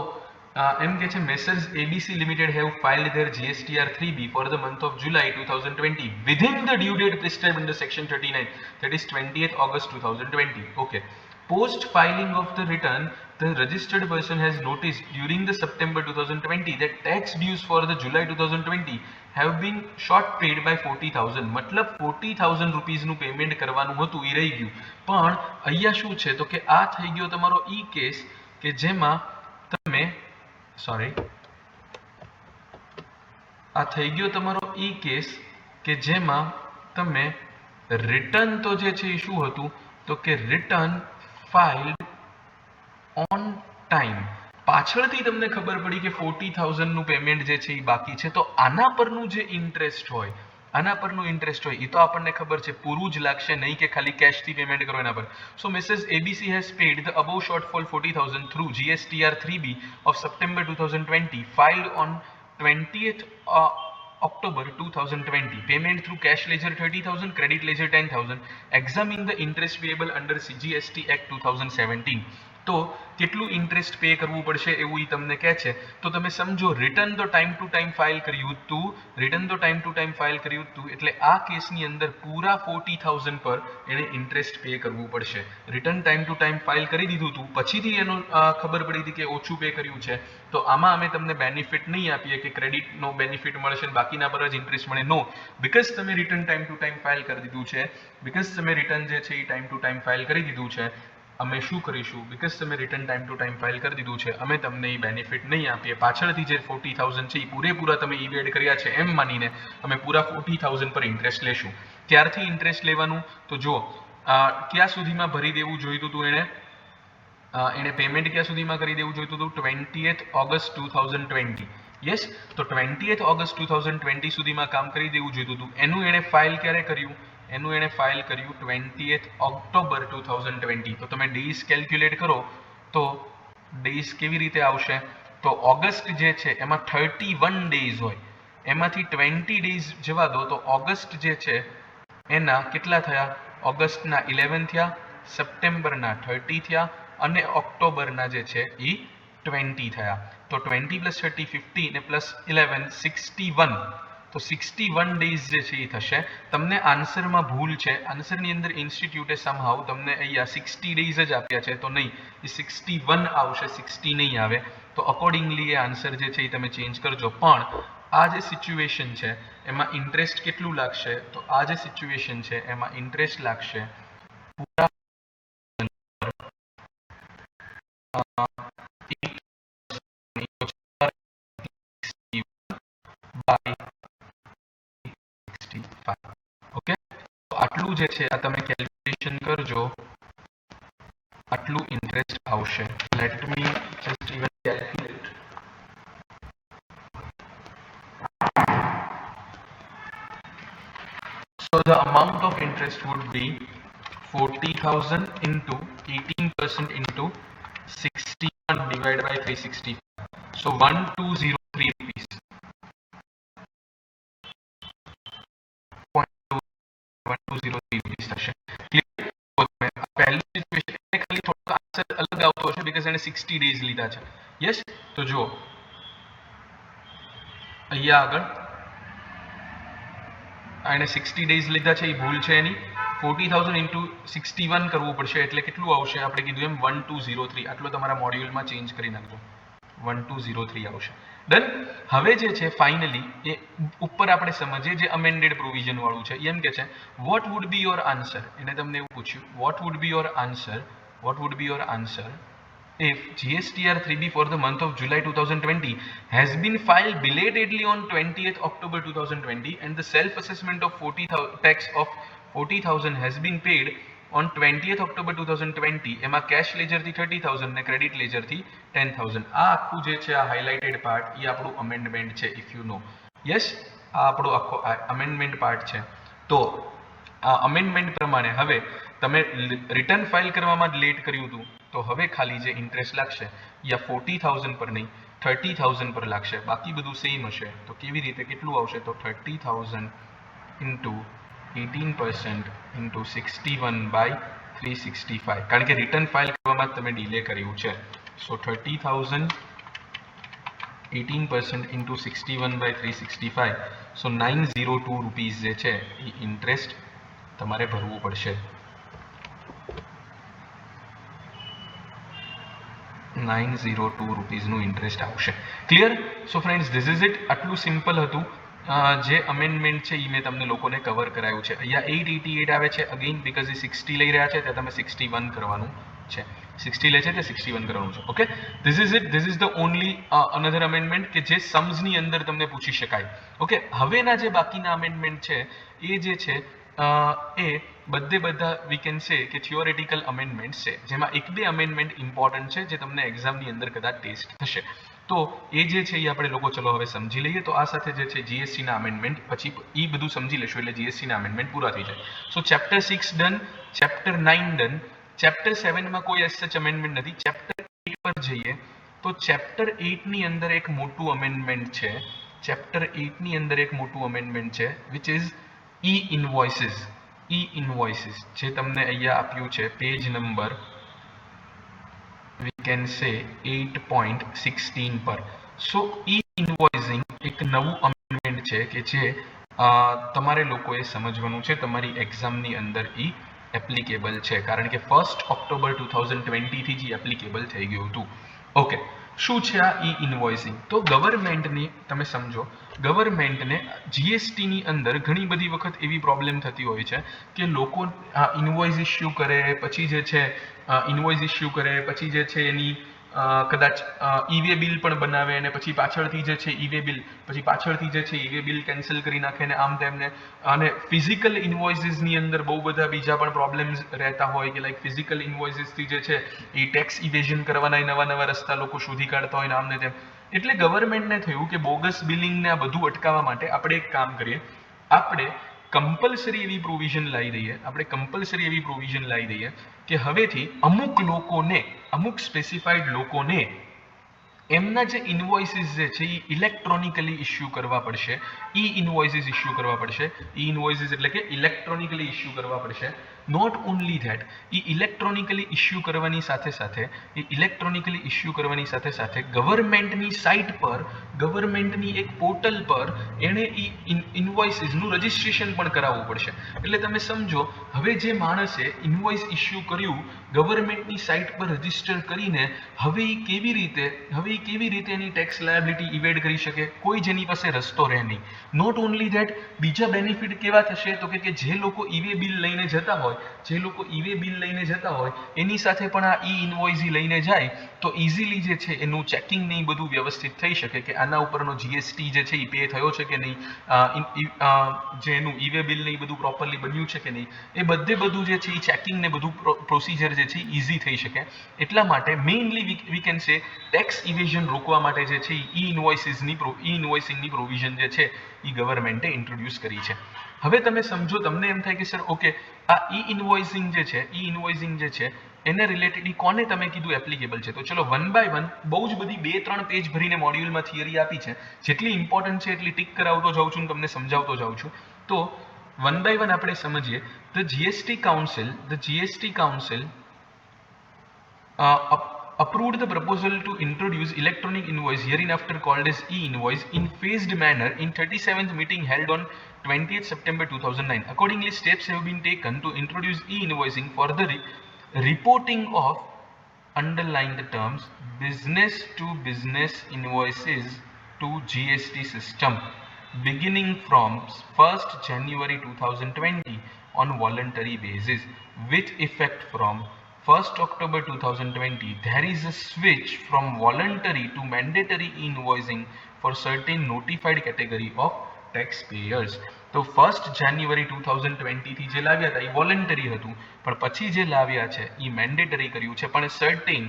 એમ કે છે Messrs ABC limited have ફાઇલ્ડ there GSTR 3B for the month of July 2020 within the due date prescribed under section 39 that is 20th August 2020 okay post filing of the return the registered person has noticed during the September 2020 that tax dues for the July 2020 have been short paid by 40,000 मतलब 40,000 rupees નું payment કરવાનું હતું એ રહી ગયું પણ અહીંયા શું છે તો કે આ થઈ ગયો તમારો ઈ કેસ કે જેમાં તમે સોરી આ થઈ ગયો તમારો ઈ કેસ કે જેમાં તમે રિટર્ન તો જે છે એ શું હતું તો કે રિટર્ન ફાઇલ્ડ ઓન ટાઈમ પાછળથી તમને ખબર પડી કે 40,000 નું પેમેન્ટ જે છે એ બાકી છે તો આના પરનું જે ઇન્ટરેસ્ટ હોય એ તો આપણને ખબર છે પૂરું જ લાગશે નહીં કે ખાલી કેશથી પેમેન્ટ કરો એના પર so Mrs ABC has paid the above shortfall 40,000 through GSTR 3B of September 2020 filed on 20th October 2020 payment through cash ledger 30,000 credit ledger 10,000 examine the interest payable under CGST Act 2017 તો કેટલું interest pay કરવું પડશે એવું ઈ તમને કહે છે તો તમે સમજો રિટર્ન તો ટાઈમ ટુ ટાઈમ ફાઇલ કર્યું હતું એટલે આ કેસની અંદર પૂરા 40,000 પર એને ઇન્ટરેસ્ટ પે કરવું પડશે return time to time file કરી દીધું હતું પછીથી એનો ખબર પડી હતી કે ઓછું પે કર્યું છે તો આમાં અમે તમને બેનિફિટ નહીં આપીએ કે ક્રેડિટનો બેનિફિટ મળશે ને બાકીના પર જ ઇન્ટરેસ્ટ મળે નો બીકોઝ તમે return time to time file કરી દીધું છે બીકોઝ તમે રિટર્ન જે છે એ ટાઈમ ટુ ટાઈમ ફાઇલ કરી દીધું છે અમે શું કરીશું બીકોઝ તમે return time to time file કરી દીધું છે અમે તમને એ બેનિફિટ નહીં આપીએ પાછળથી જે 40,000 છે એ પૂરેપૂરા તમે ઇવેડ કર્યા છે એમ માનીને અમે પૂરા 40,000 પર ઇન્ટરેસ્ટ લેશું ક્યારથી ઇન્ટરેસ્ટ લેવાનું તો જો ક્યાં સુધીમાં ભરી દેવું જોઈતું હતું એને પેમેન્ટ ક્યાં સુધીમાં કરી દેવું જોઈતું હતું 20th August 2020 યસ તો 20th August 2020 સુધીમાં કામ કરી દેવું જોઈતું હતું એનું એણે ફાઇલ ક્યારે કર્યું 20th October 2020 તો તમે ડેઝ કેલ્ક્યુલેટ કરો તો ડેઝ કેવી રીતે આવશે તો ઓગસ્ટ જે છે એમાં 31 ડેઝ હોય એમાંથી 20 ડેઝ જવા દો તો ઓગસ્ટ જે છે એના કેટલા થયા ઓગસ્ટના 11 થયા સપ્ટેમ્બરના 30 થયા અને ઓક્ટોબરના જે છે એ 20 થયા તો 20 + 30 50 ને +11 61 તો 61 ડેઝ જે છે એ થશે તમને આન્સરમાં ભૂલ છે આન્સરની અંદર ઇન્સ્ટિટ્યૂટે સમહાવ તમને અહીંયા 60 ડેઝ જ આપ્યા છે તો નહીં એ 61 આવશે 60 નહીં આવે તો અકોર્ડિંગલી એ આન્સર જે છે એ તમે ચેન્જ કરજો પણ આ જે સિચ્યુએશન છે એમાં ઇન્ટરેસ્ટ કેટલું લાગશે તો આ જે સિચ્યુએશન છે એમાં ઇન્ટરેસ્ટ લાગશે પૂરા બાય 65. ઓકે, તો આટલું જે છે આ તમે કેલ્ક્યુલેશન કરજો, આટલું ઇન્ટરેસ્ટ આવશે. Let me just even calculate. So the amount of interest would be 40,000 into 18% into 61 divided by 365. So 1203 rupees. 1203 rupees થશે. ક્લિયર? પહેલી સિચ્યુએશન એને ખાલી થોડો આન્સર અલગ આવતો હશે બીકોઝ એને 60 ડેઝ લીધા છે. યસ, તો જો અહીંયા આગળ એને 60 ડેઝ લીધા છે, એ ભૂલ છે એની. 40,000 into 61 કરવું પડશે એટલે કેટલું આવશે? આપણે કીધું એમ 1203. આટલો તમારા મોડ્યુલમાં ચેન્જ કરી નાખજો, 1203 આવશે. ડન. હવે જે છે ફાઇનલી એ ઉપર આપણે સમજીએ જે અમેન્ડેડ પ્રોવિઝન વાળું છે. એમ કે છે what would be your answer. એને તમને એવું પૂછ્યું what would be your answer, what would be your answer if GSTR 3B for the month of July 2020 has been filed belatedly on 20th October 2020 and the self-assessment of 40,000 tax of 40,000 has been paid on 20th October 2020, એમાં cache ledger થી 30,000 ને credit ledger થી 10,000. આ આખું જે છે આ highlighted part એ આપણું અમેન્ડમેન્ટ છે. ઇફ યુ નો, યસ, આ આપણો આખો અમેન્ડમેન્ટ પાર્ટ છે. તો આ અમેન્ડમેન્ટ પ્રમાણે હવે તમે રિટર્ન ફાઇલ કરવામાં જ લેટ કર્યું હતું, તો હવે ખાલી જે ઇન્ટરેસ્ટ લાગશે યા 40,000 પર નહીં 30,000 પર લાગશે, બાકી બધું સેમ હશે. તો કેવી રીતે, કેટલું આવશે? તો 30,000 ઇન્ટુ 18% ઇન્ટુ 61 બાય 365, કારણ કે રિટર્ન ફાઇલ કરવામાં તમે ડિલે કર્યું છે. સો 30,000 18% ઇન્ટુ 61 બાય 365, સો 902 રૂપીઝ જે છે એ ઇન્ટરેસ્ટ તમારે ભરવું પડશે. 902 રૂપીઝનું ઇન્ટરેસ્ટ આવશે. Clear? So friends, this is it. આટલું સિમ્પલ હતું. જે અમેન્ડમેન્ટ છે એ મેં તમને લોકોને કવર કરાયું છે. અહીંયા 888 આવે છે અગેન બીકોઝ એ 60 લઈ રહ્યા છે, ત્યાં તમે 61 કરવાનું છે. 60 લે છે તે 61 કરવાનું છે. Okay, this is it. This is the only another amendment કે જે સમ્સની અંદર તમને પૂછી શકાય. ઓકે, હવેના જે બાકીના અમેન્ડમેન્ટ છે એ જે છે એ બધા વી કેન સે કે થિયોરેટિકલ અમેન્ડમેન્ટ છે, જેમાં એક બે અમેન્ડમેન્ટ ઇમ્પોર્ટન્ટ છે જે તમને એક્ઝામની અંદર કદાચ ટેસ્ટ થશે. તો એ જે છે એ આપણે લોકો ચલો હવે સમજી લઈએ. તો આ સાથે જે છે જીએસટીના અમેન્ડમેન્ટ પછી એ બધું સમજી લેશું એટલે જીએસટીના અમેન્ડમેન્ટ પૂરા થઈ જાય. So chapter 6 done, chapter 9 done. Chapter 7માં કોઈ એસ સચ અમેન્ડમેન્ટ નથી. ચેપ્ટર 8 પર જઈએ તો ચેપ્ટર 8 ની અંદર એક મોટું અમેન્ડમેન્ટ છે. ચેપ્ટર 8 ની અંદર એક મોટું અમેન્ડમેન્ટ છે વિચ ઇઝ ઇનવોઇસીસ. ઇનવોઇસીસ જે તમને અહીંયા આપ્યું છે page number we can say 8.16 પર. સો ઇનવોઇસિંગ એક નવું અમેન્ડમેન્ટ છે કે જે તમારે લોકોએ સમજવાનું છે. તમારી એક્ઝામની અંદર એપ્લિકેબલ છે કારણ કે 1 ઓક્ટોબર 2020 થી જ એપ્લિકેબલ થઈ ગયું હતું. ઓકે, શું છે આ ઇનવોઇસિંગ? તો ગવર્મેન્ટની તમે સમજો, ગવર્મેન્ટને જીએસટીની અંદર ઘણી બધી વખત એવી પ્રોબ્લેમ થતી હોય છે કે લોકો ઇનવોઇસ ઇસ્યુ કરે, પછી જે છે ઇનવોઇસ ઇસ્યુ કરે પછી જે છે એની કદાચ ઈ-વે બિલ પણ બનાવે અને પછી પાછળથી જે છે ઈ-વે બિલ પછી પાછળથી જે છે ઈ-વે બિલ કેન્સલ કરી નાખે ને આમ તેમને. અને ફિઝિકલ ઇનવોઇસીસની અંદર બહુ બધા બીજા પણ પ્રોબ્લેમ્સ રહેતા હોય કે લાઈક ફિઝિકલ ઇનવોઇસીસથી જે છે એ ટેક્સ ઇવેઝન કરવાના નવા રસ્તા લોકો શોધી કાઢતા હોય ને આમ ને તેમ. એટલે ગવર્મેન્ટને થયું કે બોગસ બિલિંગને આ બધું અટકાવવા માટે આપણે એક કામ કરીએ, આપણે કમ્પલસરી એવી પ્રોવિઝન લાવી દઈએ, આપણે કમ્પલસરી એવી પ્રોવિઝન લાવી દઈએ કે હવેથી અમુક લોકોને, અમુક સ્પેસિફાઈડ લોકોને એમના જે ઇનવોઇસીસ જે છે એ ઇલેક્ટ્રોનિકલી ઇસ્યુ કરવા પડશે. ઇનવોઇસીસ ઇસ્યુ કરવા પડશે. ઇનવોઇસીસ એટલે કે ઇલેક્ટ્રોનિકલી ઇસ્યુ કરવા પડશે. Not only that, electronically issue કરવાની સાથે સાથે ગવર્મેન્ટની સાઇટ પર, ગવર્મેન્ટની એક પોર્ટલ પર એણે ઇનવોઇસીસનું રજિસ્ટ્રેશન પણ કરાવવું પડશે. એટલે તમે સમજો, હવે જે માણસે ઇનવોઇસ ઇસ્યુ કર્યું ગવર્મેન્ટની સાઇટ પર રજિસ્ટર કરીને, હવે એ કેવી રીતે એની ટેક્સ લાયબિલિટી ઇવેડ કરી શકે? કોઈ જેની પાસે રસ્તો રહે નહીં. નોટ ઓનલી ધેટ, બીજા બેનિફિટ કેવા થશે? તો કે જે લોકો ઈ-વે બિલ લઈને જતા હોય હોય, જે લોકો ઈ-વે બિલ લઈને જતા હોય એની સાથે પણ આ ઈ ઇનવોઇસ લઈને જાય તો ઇઝીલી જે છે એનું ચેકિંગ ને બધું વ્યવસ્થિત થઈ શકે કે આના ઉપરનો જીએસટી જે છે એ પે થયો છે કે નહીં, જે એનું ઈ-વે બિલ ને બધું પ્રોપરલી બન્યું છે કે નહીં, એ બધું જે છે એ ચેકિંગ ને બધું પ્રોસિજર જે છે એ ઇઝી થઈ શકે. એટલા માટે mainly we can say tax evasion રોકવા માટે જે છે ઈ ઇનવોઇસિંગની પ્રોવિઝન જે છે એ ગવર્મેન્ટે ઇન્ટ્રોડ્યુસ કરી છે. હવે તમે સમજો, તમને એમ થાય કે સર ઓકે આ ઈ ઇનવોઇસિંગ જે છે એને રિલેટેડ કોને તમે કીધું એપ્લિકેબલ છે, તો ચલો વન બાય વન બહુ જ બધી 2-3 પેજ ભરીને મોડ્યુલમાં થિયરી આપી છે, જેટલી ઇમ્પોર્ટન્ટ છે એટલી ટીક કરાવતો જાઉં છું, તમને સમજાવતો જાઉં છું. તો વન બાય વન આપણે સમજીએ. The GST council approved the proposal to introduce electronic invoice hereinafter called as e-invoice in phased manner in 37th meeting held on 20th September 2009. Accordingly, steps have been taken to introduce e-invoicing for the reporting of underlined terms business to business invoices to GST system beginning from 1st January 2020 on voluntary basis with effect from 1st October 2020. There is a switch from voluntary to mandatory invoicing for certain notified category of taxpayers. તો 1st જાન્યુઆરી 2020 થી જે લાવ્યા હતા એ voluntary હતું, પણ પછી જે લાવ્યા છે એ મેન્ડેટરી કર્યું છે, પણ સર્ટેન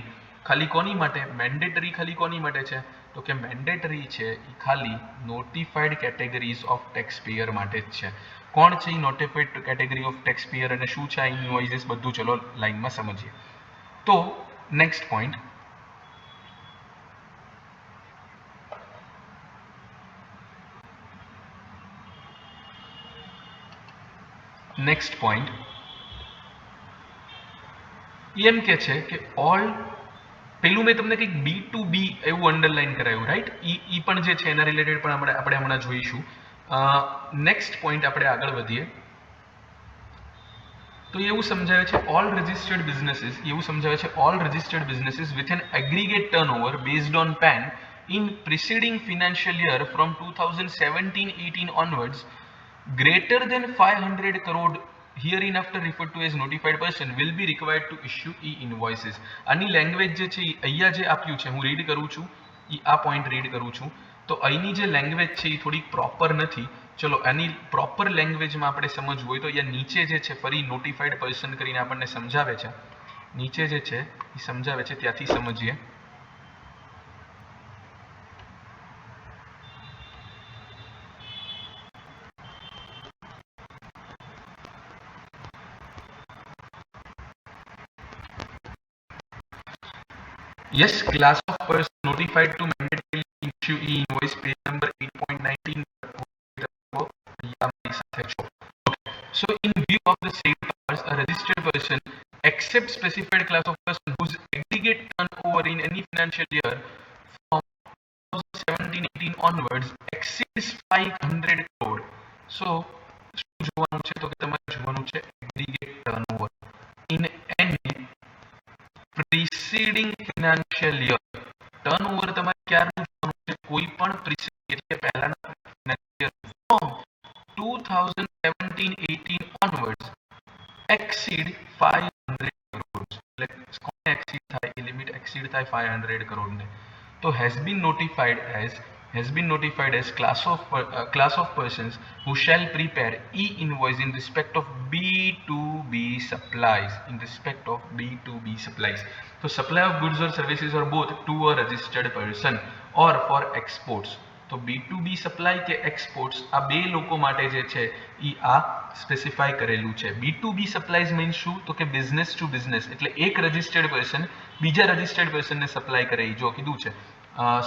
ખાલી કોની માટે મેન્ડેટરી, ખાલી કોની માટે છે તો કે મેન્ડેટરી છે એ ખાલી notified categories of tax payer માટે જ છે. કોણ છે એ notified category of tax payer અને શું છે આ ઇનવોઇસીસ, બધું ચલો લાઈનમાં સમજીએ. તો નેક્સ્ટ પોઈન્ટ, એમ કે છે કે ઓલ, પેલું મેં તમને કંઈક B2B એવું અંડરલાઈન કરાયું, રાઈટ? ઈ પણ જે છે એના રિલેટેડ પણ આપણે હમણાં જોઈશું. નેક્સ્ટ પોઈન્ટ આપણે આગળ વધીએ તો એવું સમજાવે છે all registered businesses with an aggregate turnover based on PAN in preceding financial year from 2017-18 onwards greater than 500 crore hereinafter referred to as notified person will be required to issue e-invoices. આની language જે છે અહીંયા જે આપ્યું છે હું read કરું છું, આ પોઈન્ટ રીડ કરું છું, તો અહીંની જે લેંગ્વેજ છે એ થોડી પ્રોપર નથી. ચલો આની પ્રોપર લેંગ્વેજમાં આપણે સમજવું હોય તો અહીંયા નીચે જે છે ફરી નોટિફાઈડ પર્સન કરીને આપણને સમજાવે છે, નીચે જે છે એ સમજાવે છે, ત્યાંથી સમજીએ. Yes, class of person notified to mandatorily issue e-invoice page number 8.19. So in view of the same powers, a registered person except specified class of person whose aggregate turnover in any financial year from 2017-18 onwards exceeds 500 crore. So શું જોવાનું છે તો કે તમારે જોવાનું છે aggregate turnover in any preceding financial year. Turnover તમારે ક્યારનું જોવાનું છે, કોઈ પણ preceding એટલે પહેલાના financial year from 2017-18 onwards exceed 500 crores. એટલે કોને exceed થાય, એ લિમિટ exceed થાય 500 crore ને. તો has been notified as class of persons who shall prepare e-invoice in respect of B2B supplies. So supply of goods or services or both to a registered person or for exports. તો B2B supply કે exports આ બે લોકો માટે જે છે એ આ સ્પેસિફાય કરેલું છે. B2B સપ્લાઈઝ મીન્સ શું તો કે બિઝનેસ ટુ બિઝનેસ, એટલે એક રજિસ્ટર્ડ પર્સન બીજા રજિસ્ટર્ડ પર્સનને સપ્લાય કરે, જો કીધું છે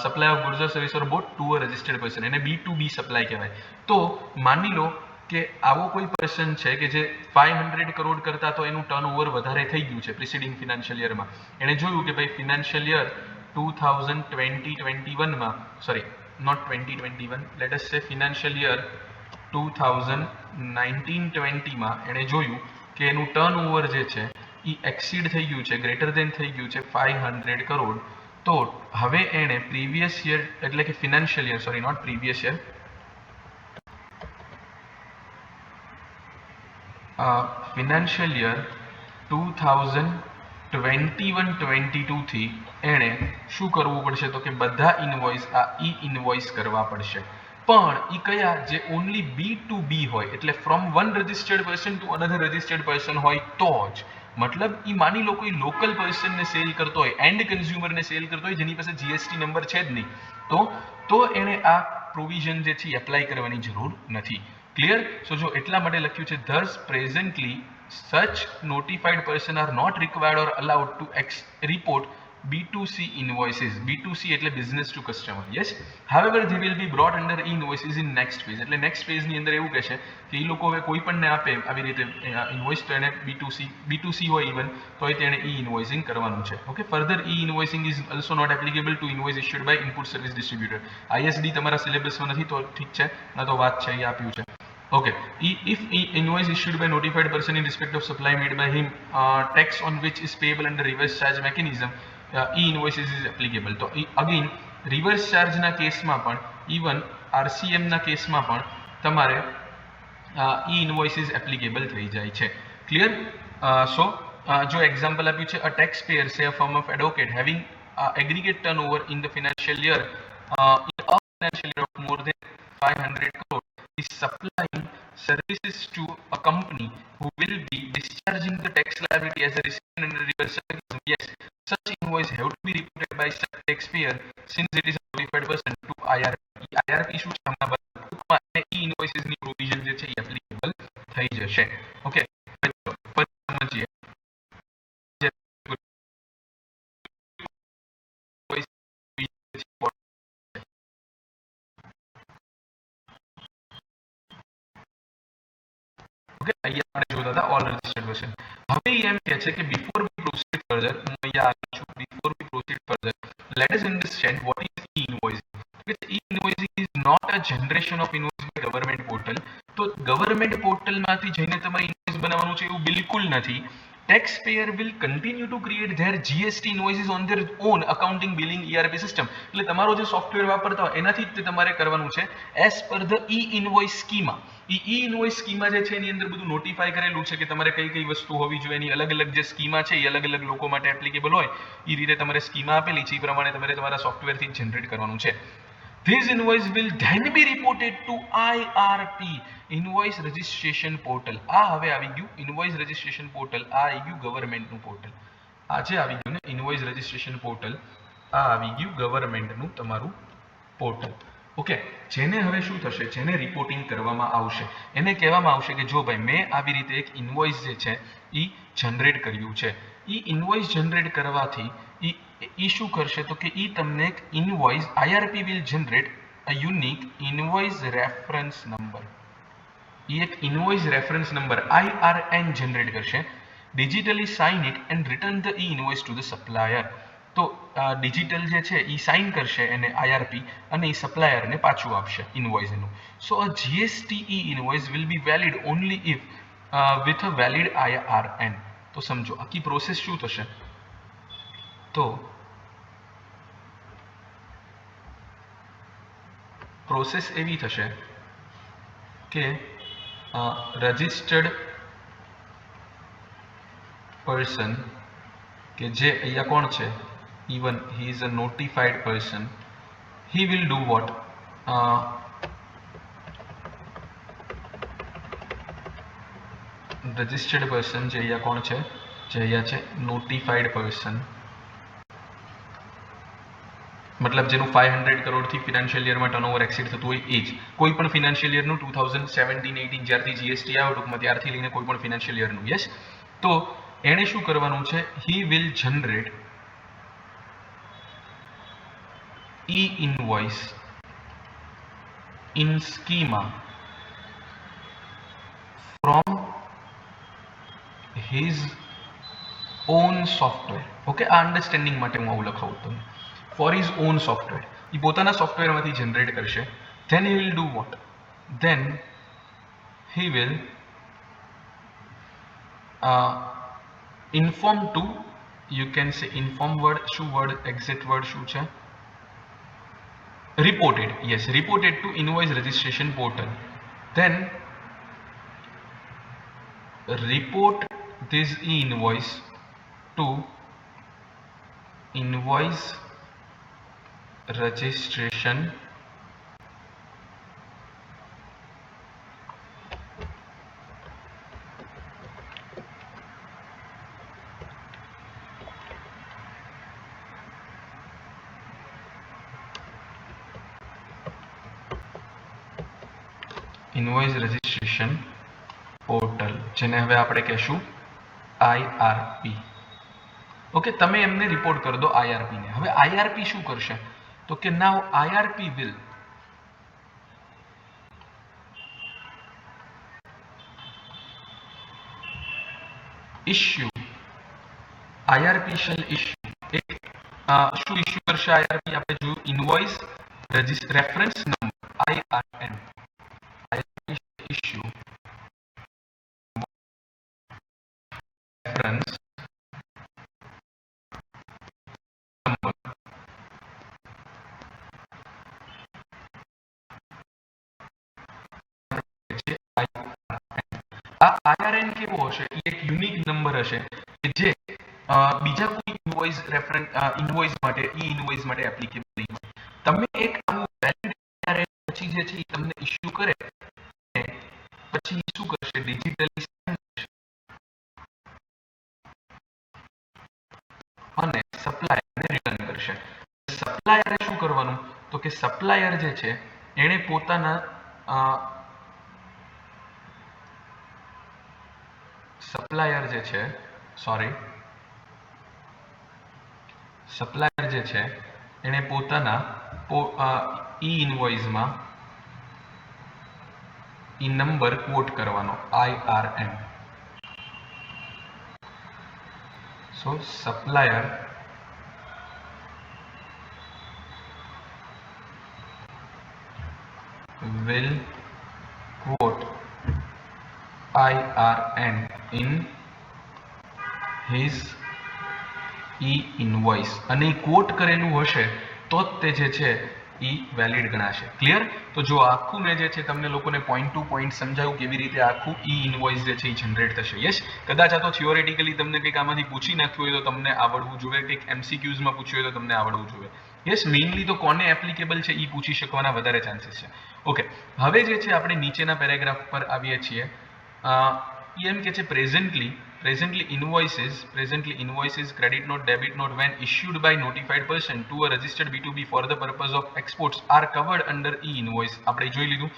supply of goods or service or both to a registered person, એને B2B સપ્લાય કહેવાય. તો માની લો કે આવો કોઈ પર્સન છે કે જે 500 કરોડ કરતા તો એનું ટર્નઓવર વધારે થઈ ગયું છે પ્રિસીડિંગ ફિનાન્શિયલ યરમાં. એણે જોયું કે ભાઈ ફિનાન્શિયલ યર 2020-21માં, sorry not 2021, let us say financial year 2019-20 માં એણે જોયું કે એનું ટર્નઓવર જે છે એ એક્સીડ થઈ ગયું છે, ગ્રેટર દેન થઈ ગયું છે 500 કરોડ. તો હવે એણે પ્રીવિયસ યર એટલે કે financial year, sorry not previous year, financial year 2021-22 થી એણે શું કરવું પડશે તો કે બધા ઇનવોઇસ આ ઈ ઇનવોઇસ કરવા પડશે, પણ એ કયા જે ઓનલી B2B હોય, એટલે from one registered person to another registered person હોય તો જ. મતલબ એ માની લો કોઈ લોકલ પર્સનને સેલ કરતો હોય, એન્ડ કન્ઝ્યુમરને સેલ કરતો હોય જેની પાસે જીએસટી નંબર છે જ નહીં, તો એણે આ પ્રોવિઝન જે છે એપ્લાય કરવાની જરૂર નથી. ક્લિયર? સો જો એટલા માટે લખ્યું છે thus presently such notified person are not required or allowed to report B2C invoices. B2C એટલે business to customer. Yes. However, they will be brought under e-invoices in next phase. એટલે next phase ની અંદર એવું કહેશે કે એ લોકો હવે કોઈ પણ ને આપે આવી રીતે ઇન્વોઇસ તો એને B2C હોય ઇવન તો તેને e-invoicing કરવાનું છે. Okay. Further, e-invoicing is also not applicable to invoice issued by input service distributor. ISD તમારા સિલેબસમાં નથી તો ઠીક છે, ના તો વાત છે એ આપ્યું છે. Okay, if invoice issued by notified person in respect of supply made by him, tax on which is payable under reverse charge mechanism, e-invoices is applicable. તો again reverse charge ના કેસમાં પણ even RCM ના કેસમાં પણ તમારે e-invoices applicable થઈ જાય છે. Clear? So જો એક્ઝામ્પલ આપ્યું છે, a taxpayer say a firm of advocate having aggregate turnover in the financial year of more than 500 crore is supplying services to a company who will be discharging the tax liability as a recipient under reverse charge mechanism. Yes, such invoice have to be reported by such taxpayer since it is a notified person to IRP. IRP શું છે ટૂંકમાં e-invoices ની provision જે છે એ applicable થઈ જશે. Okay, સમજીએ. અહીંયા આપણે જોતા હતા ઓલ રજિસ્ટર્ડ પર્સન. હવે એમ કહે છે કે બિફોર વી પ્રોસીડ ફર્ધર, હું અહીંયા આવી છું, before we proceed further let us understand what is e-invoicing. e-invoicing is not a generation of invoice by government portal. તો ગવર્મેન્ટ પોર્ટલમાંથી જઈને તમારે ઇનવોઇસ બનાવવાનું છે એવું બિલકુલ નથી. Taxpayer will continue to create their GST invoices on their own accounting, billing, ERP system. એટલે તમારો જે સોફ્ટવેર વાપરતા હોય એનાથી જ તમારે કરવાનું છે as per the e-invoice schema. e-invoice schema જે છે એની અંદર બધું નોટિફાઈ કરેલું છે કે તમારે કઈ કઈ વસ્તુ હોવી જોઈએ, એની અલગ અલગ જે સ્કીમા છે એ અલગ અલગ લોકો માટે એપ્લિકેબલ હોય એ રીતે તમારે સ્કીમા આપેલી છે, એ પ્રમાણે તમારે તમારા સોફ્ટવેરથી જનરેટ કરવાનું છે. This invoice will then be reported to IRP, Invoice Registration Portal. આ હવે આવી ગયું ઇન્વોઇસ રજિસ્ટ્રેશન પોર્ટલ, આ આવી ગયું ગવર્મેન્ટનું પોર્ટલ. આજે આવી ગયું ને ઇન્વોઇસ રજિસ્ટ્રેશન પોર્ટલ, આ આવી ગયું ગવર્મેન્ટનું તમારું પોર્ટલ. ઓકે, જેને હવે શું થશે, જેને રિપોર્ટિંગ કરવામાં આવશે એને કહેવામાં આવશે કે જો ભાઈ મેં આવી રીતે એક ઇન્વોઇસ જે છે એ જનરેટ કર્યું છે. એ ઇન્વોઇસ જનરેટ કરવાથી એ શું કરશે તો કે એ તમને એક invoice IRP will generate a unique invoice reference number. એ એક invoice reference number IRN generate કરશે, digitally sign it and return the invoice to the supplier. તો ડિજિટલ જે છે એ સાઇન કરશે એને IRP અને એ સપ્લાયરને પાછું આપશે ઇનવોઇસ એનું. સો અ GST invoice will be valid only if with a valid IRN. તો સમજો આખી પ્રોસેસ શું થશે, તો પ્રોસેસ એવી થશે કે રજિસ્ટર્ડ પર્સન કે જે અહીંયા કોણ છે, even he is a notified person, he will do vote, registered person જે અહીંયા કોણ છે, જે અહીંયા છે નોટિફાઈડ પર્સન, મતલબ જેનું 500 કરોડથી ફિનાન્શિયલ યરમાં ટર્નઓવર એક્સીડ થતું હોય એ જ, કોઈ પણ ફિનાન્શિયલ યરનું 2017-18 જ્યારથી જીએસટી આવ્યો ટૂંકમાં ત્યારથી લઈને કોઈ પણ ફિનાન્શિયલ યરનું. યસ, તો એણે શું કરવાનું છે, he will generate e-invoice in schema from his own software. Okay, આ અન્ડરસ્ટેન્ડિંગ માટે હું આવું લખાવું તમને. For his own software, એ પોતાના સોફ્ટવેરમાંથી જનરેટ કરશે. Then he will do what? Then he will inform to, you can say inform word, શું word, exact word શું છે, reported. Yes, reported to invoice registration portal. Then report this e-invoice to invoice registration portal, જેને હવે આપણે કહેશું IRP. Okay, તમે એમને report કરી દો IRP ને. હવે IRP શું કરશે? તો કે નાઉ IRP will issue, IRP shall issue એક શું ઇશ્યુ કરશે IRP? આપણે જોયું invoice reference number IRN. IRP issue reference number. આ IRN કેવો હશે? એ એક યુનિક નંબર હશે કે જે બીજા કોઈ ઇનવોઇસ રેફરન્સ ઇનવોઇસ માટે ઇનવોઇસ માટે એપ્લિકેબલ નહીં હોય. તમે એક આવું વેલિડ IRN પછી જે છે એ તમને ઇશ્યુ કરે, પછી શું કરશે? ડિજિટલી અને સપ્લાયરને રિટર્ન કરશે. સપ્લાયરે શું કરવાનું? તો કે સપ્લાયર જે છે એણે પોતાના સપ્લાયર જે છે એણે પોતાના ઇનવોઇસમાં ઈ નંબર કોટ કરવાનો IRN. So supplier will quote IRN in his e-invoice, અને એ કોટ કરેલું હશે તો જ તે જે છે એ વેલિડ ગણાશે. ક્લિયર? તો જો આખું મેં જે છે તમને લોકોને પોઈન્ટ ટુ પોઈન્ટ સમજાવ્યું કેવી રીતે આખું ઇનવોઇસ જે છે એ જનરેટ થશે. યસ, કદાચ આ તો થિયોરેટિકલી તમને કંઈક આમાંથી પૂછી નાખ્યું હોય તો તમને આવડવું જોઈએ, કંઈક MCQs માં પૂછ્યું હોય તો તમને આવડવું જોઈએ. યસ, મેઇનલી તો કોને એપ્લિકેબલ છે એ પૂછી શકવાના વધારે ચાન્સીસ છે. ઓકે, હવે જે છે આપણે નીચેના પેરેગ્રાફ પર આવીએ છીએ. એમ કે છે presently invoices, credit note, debit note when issued by notified person to a registered B2B for the purpose of exports are covered under e-invoice. આપણે જોઈ લીધું.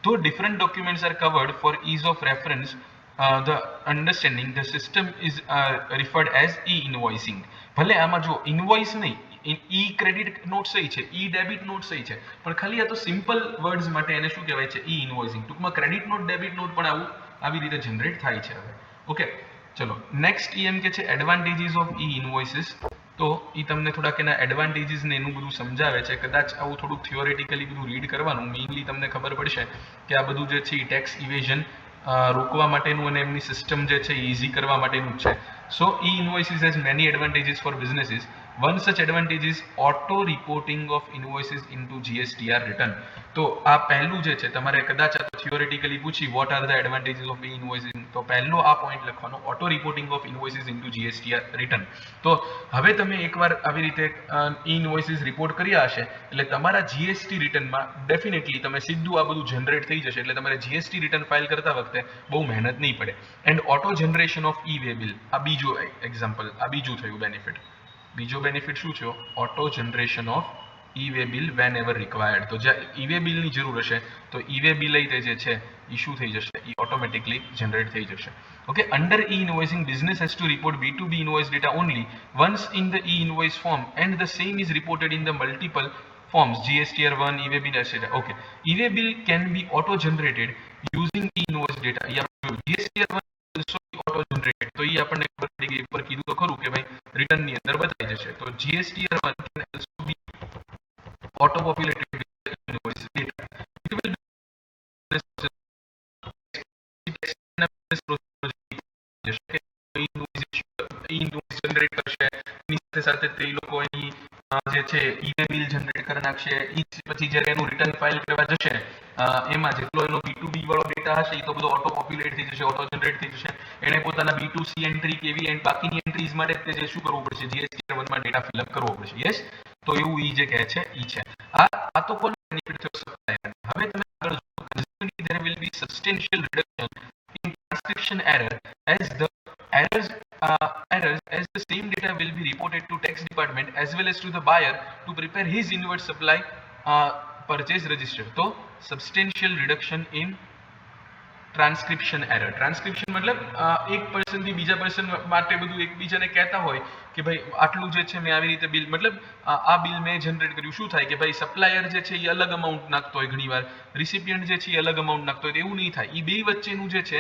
તો different documents are covered for ease of reference. The understanding the system is referred as e-invoicing. ભલે આમાં જો invoice નહીં, ઈ credit not સહી છે, ઈ ડેબિટ નોટ સહી છે, પણ ખાલી આ તો સિમ્પલ વર્ડ્સ માટે એને શું કહેવાય છે? ઈ ઇનવોઇસિંગ. ટૂંકમાં ક્રેડિટ નોટ ડેબિટ નોટ પણ આવી રીતે જનરેટ થાય છે. હવે ઓકે, ચલો નેક્સ્ટ એમ કે છે એડવાન્ટેજીસ ઓફ ઈ ઇનવોઇસીસ. તો એ તમને થોડાક એના એડવાન્ટેજીસ ને એનું બધું સમજાવે છે. કદાચ આવું થોડુંક થિયોરેટિકલી બધું રીડ કરવાનું, મેઇનલી તમને ખબર પડશે કે આ બધું જે છે એ ટેક્સ ઇવેઝન રોકવા માટેનું અને એમની સિસ્ટમ જે છે એ ઇઝી કરવા માટેનું જ છે. So e invoices has many advantages for businesses. One such advantage is auto reporting of invoices into GSTR return. તો આ પહેલું જે છે તમારે કદાચ આ થિયોરેટિકલી પૂછી what are the advantages of e-invoicing, તો પહેલો આ પોઈન્ટ લખવાનો auto reporting of invoices into GSTR return. તો હવે તમે એકવાર આવી રીતે e-invoices રિપોર્ટ કર્યા હશે એટલે તમારા GST રિટર્નમાં ડેફિનેટલી તમે સીધું આ બધું જનરેટ થઈ જશે, એટલે તમારે GST રિટર્ન ફાઇલ કરતા વખતે બહુ મહેનત નહીં પડે. And auto generation of e way bill, આ બીજું એક્ઝામ્પલ, આ બીજું થયું બેનિફિટ. બીજો બેનિફિટ શું છે? Auto generation of e way bill whenever required. તો જ્યાં ઈ-વે બિલની જરૂર હશે તો ઈ-વે બિલ જે છે એ શું થઈ જશે? એ ઓટોમેટિકલી જનરેટ થઈ જશે. Okay, under e-invoicing business has to report B2B invoice data only once in the e-invoice form and the same is reported in the multiple forms GSTR1, e-वे bill etc. Okay, e-वे bill can be auto generated using e-invoice data. GSTR1 also auto generated. તો એ આપણને ખબર પડી ગઈ, ઉપર કીધું તો ખરું કે ભાઈ રિટર્ન ની અંદર બતાવી જશે. તો GSTR1 can also be auto populated with the invoice data. It will be invoice generate કરશે, એની સાથે સાથે તે લોકો એની જે છે ઈ-વે બિલ જનરેટ કરી નાખશે. પછી જ્યારે એનું રિટર્ન ફાઇલ કરવા જશે એમાં જેટલો એનો B2B વાળો ડેટા હશે એ તો બધો ઓટો પોપ્યુલેટ થઈ જશે, ઓટો જનરેટ થઈ જશે. એને પોતાના B2C એન્ટ્રી કેવી એન્ડ બાકીની એન્ટ્રીઝ માટે તે જે શું કરવું પડશે, GST માં ડેટા ફિલઅપ કરવો પડશે. યસ, તો એવું ઈ જે કહે છે ઈ છે. આ તો કોને બેનિફિટ થયો, સપ્લાયર. હવે તમે આગળ જો, there will be substantial reduction in transcription error as the errors as the same data will be reported to tax department as well as to the buyer to prepare his inward supply purchase register. તો substantial reduction in transcription error. Transcription મતલબ એક person થી બીજા person માટે બધું એકબીજાને કહેતા હોય કે ભાઈ આટલું જે છે મેં આવી રીતે બિલ, મતલબ આ બિલ મેં જનરેટ કર્યું. શું થાય કે ભાઈ સપ્લાયર જે છે એ અલગ અમાઉન્ટ નાખતો હોય, ઘણીવાર રિસિપિયન્ટ જે છે એ અલગ અમાઉન્ટ નાખતો હોય. એવું નહીં થાય. એ બે વચ્ચેનું જે છે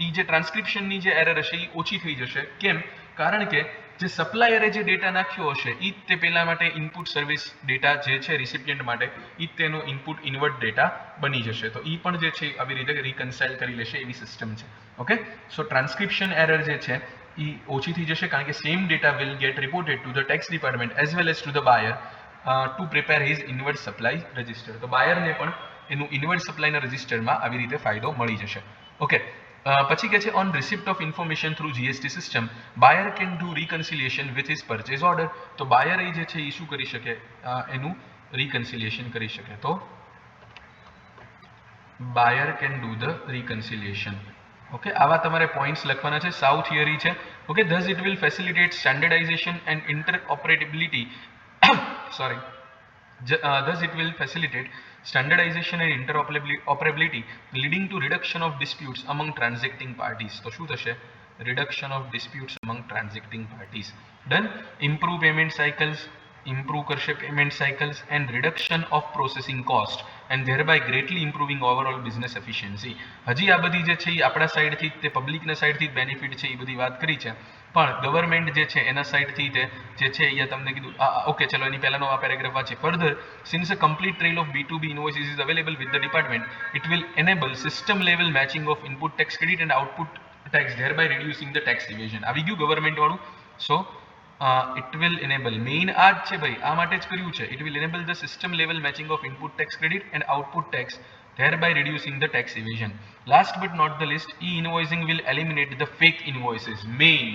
એ જે ટ્રાન્સક્રિપ્શનની જે એરર હશે એ ઓછી થઈ જશે. કેમ? કારણ કે જે સપ્લાયરે જે ડેટા નાખ્યો હશે એ જ તે પહેલા માટે ઇનપુટ સર્વિસ ડેટા જે છે રિસિપિયન્ટ માટે એ જ તેનો ઇનપુટ ઇનવર્ટ ડેટા બની જશે. તો એ પણ જે છે આવી રીતે રિકન્સાઇલ કરી લેશે એવી સિસ્ટમ છે. ઓકે, સો ટ્રાન્સક્રિપ્શન એરર જે છે એ ઓછી થઈ જશે કારણ કે same data will get reported to the tax department as well as to the buyer to prepare his inward supply register. તો બાયરને પણ એનું ઇનવર્ટ સપ્લાયના રજિસ્ટરમાં આવી રીતે ફાયદો મળી જશે. ઓકે, પછી કે છે on receipt of information through GST system buyer can do reconciliation with his purchase order. તો બાયર જે છે એ શું કરી શકે, એનું રિકન્સિલિયેશન કરી શકે. તો buyer can do the reconciliation. Okay, આવા તમારે પોઈન્ટ્સ લખવાના છે. સાઉ થિયરી છે. Okay, thus it will facilitate standardization and interoperability sorry thus it will facilitate standardization and interoperability leading to reduction of disputes among transacting parties. તો શું થશે? reduction of disputes among transacting parties. Done. Improve payment cycles, improve કરશે payment cycles and reduction of processing cost and thereby greatly improving overall business efficiency. હજી આ બધી જે છે એ આપણા સાઈડથી તે પબ્લિકના સાઈડથી બેનિફિટ છે એ બધી વાત કરી છે, પણ ગવર્મેન્ટ જે છે એના સાઈડથી તે જે છે અહીંયા તમને કીધું. ઓકે, ચલો એની પહેલાનો આ પેરેગ્રાફ વાંચીએ. Further, since a complete trail of B2B invoices is available with the department, it will enable system level matching of input tax credit and output tax, thereby reducing the tax evasion. આવી ગયું government વાળું. સો it will enable, main આ જ છે ભાઈ, આ માટે જ કર્યું છે. it will enable the system level matching of input tax credit and output tax, thereby reducing the tax evasion. Last but not the least, e-invoicing will eliminate the fake invoices. Main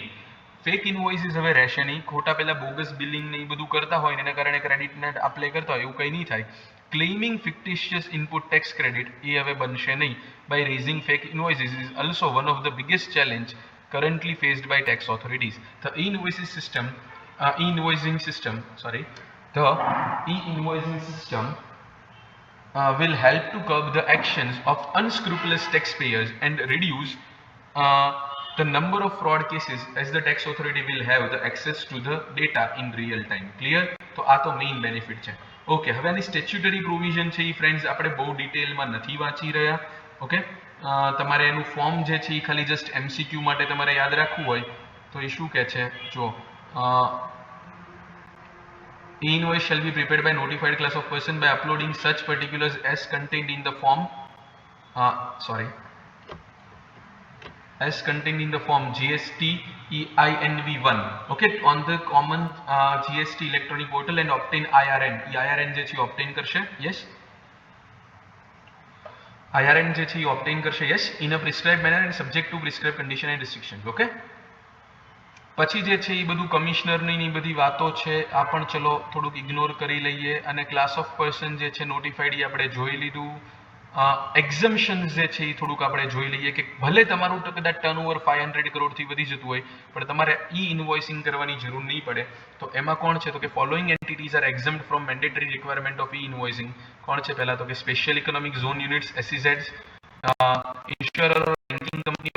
fake invoices હવે રહેશે નહીં. ખોટા પેલા bogus billing ને એ બધું કરતા હોય ને એના કારણે ક્રેડિટ ને અપ્લાય કરતા હોય એવું કંઈ નહીં થાય. Claiming fictitious input tax credit એ હવે બનશે નહીં. By raising fake invoices is also one of the biggest challenge currently faced by tax authorities. The e-invoicing system will help to curb the actions of unscrupulous taxpayers and reduce the number of fraud cases as the tax authority will have the access to the data in real time. Clear? તો આ તો main benefit છે. Okay, હવે આની statutory provision છે એ friends આપણે બહુ ડિટેલમાં નથી વાંચી રહ્યા. ઓકે, તમારે એનું ફોર્મ જે છે એ ખાલી જસ્ટ MCQ માટે તમારે યાદ રાખવું હોય તો એ શું કહે છે જો, e-invoice shall be prepared by notified class of person by uploading such particulars as contained in the form as contained in the form GST EINV1, okay, on the common GST electronic portal and obtain IRN. IRN જે છે obtain કરશે. yes, IRN જે છે obtain કરશે. yes, in a prescribed manner and subject to prescribed condition and restrictions. okay, પછી જે છે એ બધું કમિશનરની બધી વાતો છે આ પણ ચલો થોડુંક ઇગ્નોર કરી લઈએ. અને ક્લાસ ઓફ પર્સન જે છે નોટિફાઈડ એ આપણે જોઈ લીધું. એક્ઝમ્પશન્સ જે છે એ થોડુંક આપણે જોઈ લઈએ કે ભલે તમારું કદાચ ટર્નઓવર 500 કરોડથી વધી જતું હોય પણ તમારે ઇન્વોઇસિંગ કરવાની જરૂર નહીં પડે. તો એમાં કોણ છે તો કે following entities are exempt from mandatory requirement of invoicing. કોણ છે પહેલા તો કે special economic zone units SEZs, insurer, banking company,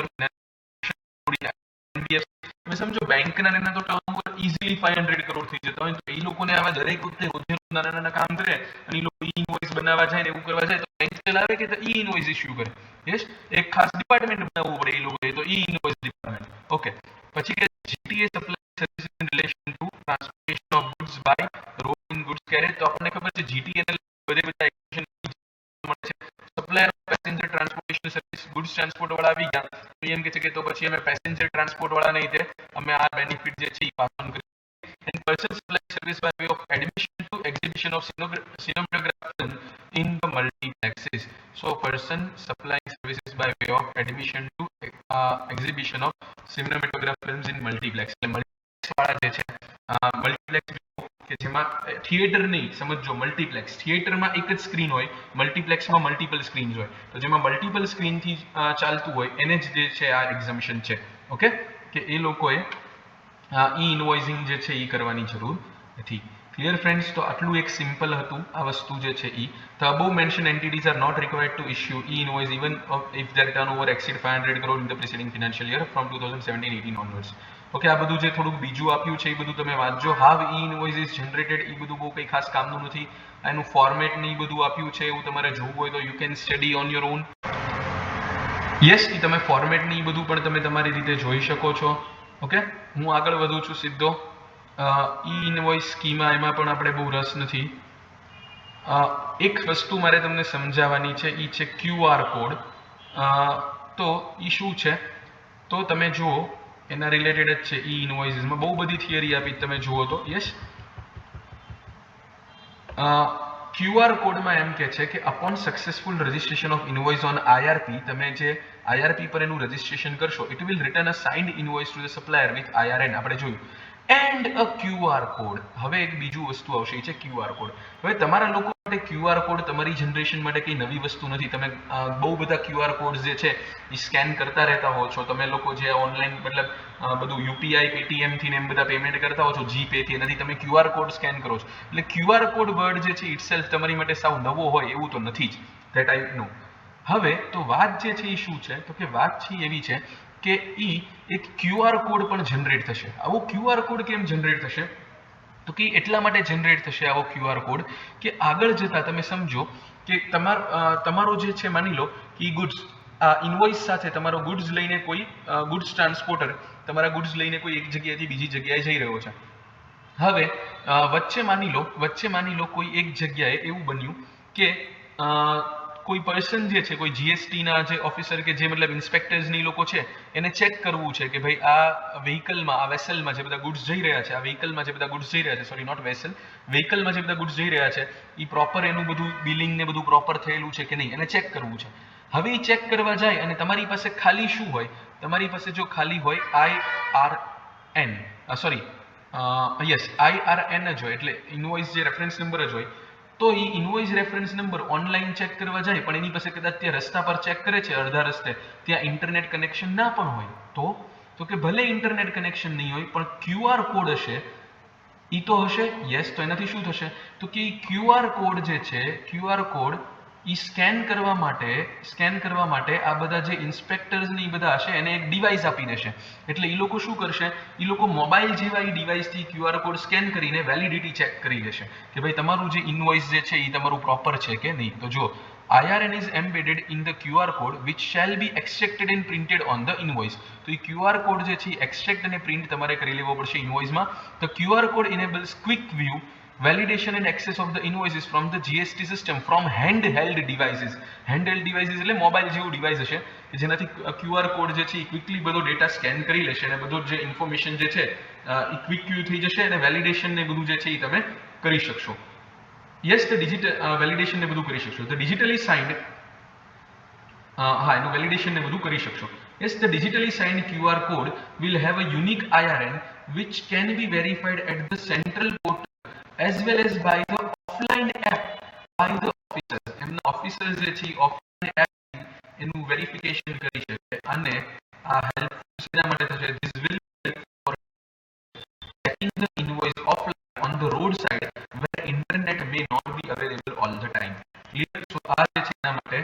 તમે સમજો બેંકના નાના તો ટર્નઓવર ઇઝીલી 500 કરોડ થઈ જતા હોય તો એ લોકોને આવા દરેક વખતે રોજે નાના નાના કામ કરે અને એ લોકો ઇન્વોઇસ બનાવવા જાય ને એવું કરવા જાય તો બેંક ચલાવે કે ઇન્વોઇસ ઇશ્યુ કરે. યસ, એક ખાસ ડિપાર્ટમેન્ટ બનાવવું પડે એ લોકોએ, તો ઇન્વોઇસ ડિપાર્ટમેન્ટ. ઓકે, પછી કે GTA supply service in relation to transportation of goods by road in goods carriage. તો આપણને ખબર છે GTA ને બધે બધા એક્શન મળે છે. Supplier passenger transportation service goods transport વાળા આવી ગયા તો એમ કે છે કે તો પછી અમે પેસેન્જર ટ્રાન્સપોર્ટ વાળા નહીં તે અમે આ બેનિફિટ જે છે એ પાસ ઓન કરી. And person supply service by way of admission to exhibition of cinematography in the multiplex. services. So a person supplying services by way of admission to exhibition of cinematograph films in multiplex. એટલે multiplex વાળા જે છે multiplex કે જેમાં theatre નહીં, સમજો multiplex, થિયેટરમાં એક જ સ્ક્રીન હોય, મલ્ટીપ્લેક્સમાં મલ્ટિપલ સ્ક્રીન્સ હોય, તો જેમાં મલ્ટિપલ સ્ક્રીનથી ચાલતું હોય એને જ જે છે આ એક્ઝમ્પશન છે. ઓકે, કે એ લોકોએ ઈ ઇનવોઇસિંગ જે છે એ કરવાની જરૂર નથી. Clear friends? તો આટલું એક સિમ્પલ હતું આ વસ્તુ જે છે ઈ. The above mentioned entities are not required to issue e-invoice even if their turnover exceed 500 crore in the preceding financial year from 2017-18 onwards. Okay, આ બધું જે થોડુંક બીજું આપ્યું છે એ બધું તમે વાંચજો. હાવ e-invoice is generated એ બધું બહુ કંઈ ખાસ કામનું નથી. એનું ફોર્મેટ ને એ બધું આપ્યું છે, એવું તમારે જોવું હોય તો you can study on your own. Yes, એ તમે ફોર્મેટ ને એ બધું પણ તમે તમારી રીતે જોઈ શકો છો. ઓકે, હું આગળ વધું છું સીધો. ઈ ઇનવોઇસ સ્કીમા એમાં પણ આપણે બહુ રસ નથી. એક વસ્તુ મારે તમને સમજાવવાની છે, એ છે QR કોડ. તો એ શું છે તો તમે જુઓ, એના રિલેટેડ જ છે. ઈ ઇનવોઇસીસમાં બહુ બધી થિયરી આપી, તમે જુઓ તો. યસ, QR કોડમાં એમ કે છે કે upon successful registration of invoice on IRP, તમે જે IRP પર એનું રજિસ્ટ્રેશન કરશો, it will return a signed invoice to the supplier with IRN, આપણે જોયું, એન્ડ અ QR કોડ. હવે એક બીજું વસ્તુ આવશે, એ છે QR કોડ. હવે તમારા લોકો માટે QR કોડ તમારી જનરેશન માટે કઈ નવી વસ્તુ નથી. તમે બહુ બધા QR કોડ જે છે એ સ્કેન કરતા રહેતા હો છો. તમે લોકો જે ઓનલાઈન મતલબ બધું UPI પેટીએમ થી ને એમ બધા પેમેન્ટ કરતા હો છો, જીપે થી, એનાથી તમે QR કોડ સ્કેન કરો છો. એટલે QR કોડ વર્ડ જે છે ઇટસેલ્ફ તમારી માટે સાવ નવો હોય એવું તો નથી જ, ધેટ આઈ નો. હવે તો વાત જે છે એ શું છે, તો કે વાત છે એવી છે કે ઈ એક QR કોડ પણ જનરેટ થશે. આવો QR કોડ કેમ જનરેટ થશે, તો કે એટલા માટે જનરેટ થશે આવો QR કોડ કે આગળ જતા તમે સમજો કે તમારો જે છે, માની લો કે ગુડ્સ ઇનવોઇસ સાથે તમારો ગુડ્સ લઈને કોઈ ગુડ્સ ટ્રાન્સપોર્ટર તમારા ગુડ્સ લઈને કોઈ એક જગ્યાએથી બીજી જગ્યાએ જઈ રહ્યો છે. હવે વચ્ચે માની લો કોઈ એક જગ્યાએ એવું બન્યું કે કોઈ પર્સન જે છે, કોઈ GST ના જે ઓફિસર કે જે મતલબ ઇન્સ્પેક્ટર્સ ની લોકો છે, એને ચેક કરવું છે કે ભાઈ આ વ્હીકલમાં, આ વેસલમાં જે બધા ગુડ્સ જઈ રહ્યા છે, આ વ્હીકલમાં જે બધા ગુડ્સ જઈ રહ્યા છે, સોરી નોટ વેસલ, વ્હીકલમાં જે બધા ગુડ્સ જઈ રહ્યા છે, એ પ્રોપર એનું બધું બિલિંગ ને બધું પ્રોપર થયેલું છે કે નહીં, એને ચેક કરવું છે. હવે એ ચેક કરવા જાય અને તમારી પાસે ખાલી શું હોય, તમારી પાસે જો ખાલી હોય IRN, સોરી યસ IRN જ હોય, એટલે ઇનવોઇસ જે રેફરન્સ નંબર જ હોય, તો એ invoice reference number online check કરવા જાય, પણ એની પાસે કદાચ ત્યાં રસ્તા પર ચેક કરે છે, અડધા રસ્તે ત્યાં ઇન્ટરનેટ કનેક્શન ના પણ હોય, તો કે ભલે ઇન્ટરનેટ કનેક્શન નહીં હોય પણ QR કોડ હશે, ઈ તો હશે. યસ, તો એનાથી શું થશે, તો કે QR કોડ જે છે, QR કોડ ઈ સ્કેન કરવા માટે આ બધા જે ઇન્સ્પેક્ટર્સ ને ઈ બધા હશે એને એક ડિવાઇસ આપી દેશે. એટલે ઈ લોકો શું કરશે, ઈ લોકો મોબાઈલ જેવા ઈ ડિવાઇસથી QR કોડ સ્કેન કરીને વેલિડિટી ચેક કરી લેશે કે ભાઈ તમારું જે ઇનવોઇસ જે છે એ તમારું પ્રોપર છે કે નહીં. તો જો IRN is embedded in the QR code which shall be extracted and printed on the invoice. તો એ QR કોડ જે છે એક્સટ્રેક્ટ અને પ્રિન્ટ તમારે કરી લેવો પડશે ઇનવોઇસમાં. તો QR code enables quick view, validation and access of the invoices from the GST system from handheld devices. handheld devices એટલે મોબાઈલ જેવું ડિવાઇસ હશે કે જેનાથી QR કોડ જે છે એ ક્વિકલી બધો ડેટા સ્કેન કરી લેશે અને બધો જે ઇન્ફોર્મેશન જે છે એ ક્વિક વ્યૂ થઈ જશે અને વેલિડેશન ને બધું જે છે એ તમે કરી શકશો. યસ, તો ડિજિટલ વેલિડેશન ને બધું કરી શકશો. તો ડિજિટલી સાઇન્ડ એનું વેલિડેશન ને બધું કરી શકશો. Yes, the digitally signed QR code will have a unique IRN which can be verified at the central portal as well as by the offline app by the officers. એમના officers જે છે offline app એનું verification કરી શકે અને આ helpful શેના માટે થશે, this will help for checking the invoice offline on the road side where internet may not be available all the time. Clear? So આ જે છે એના માટે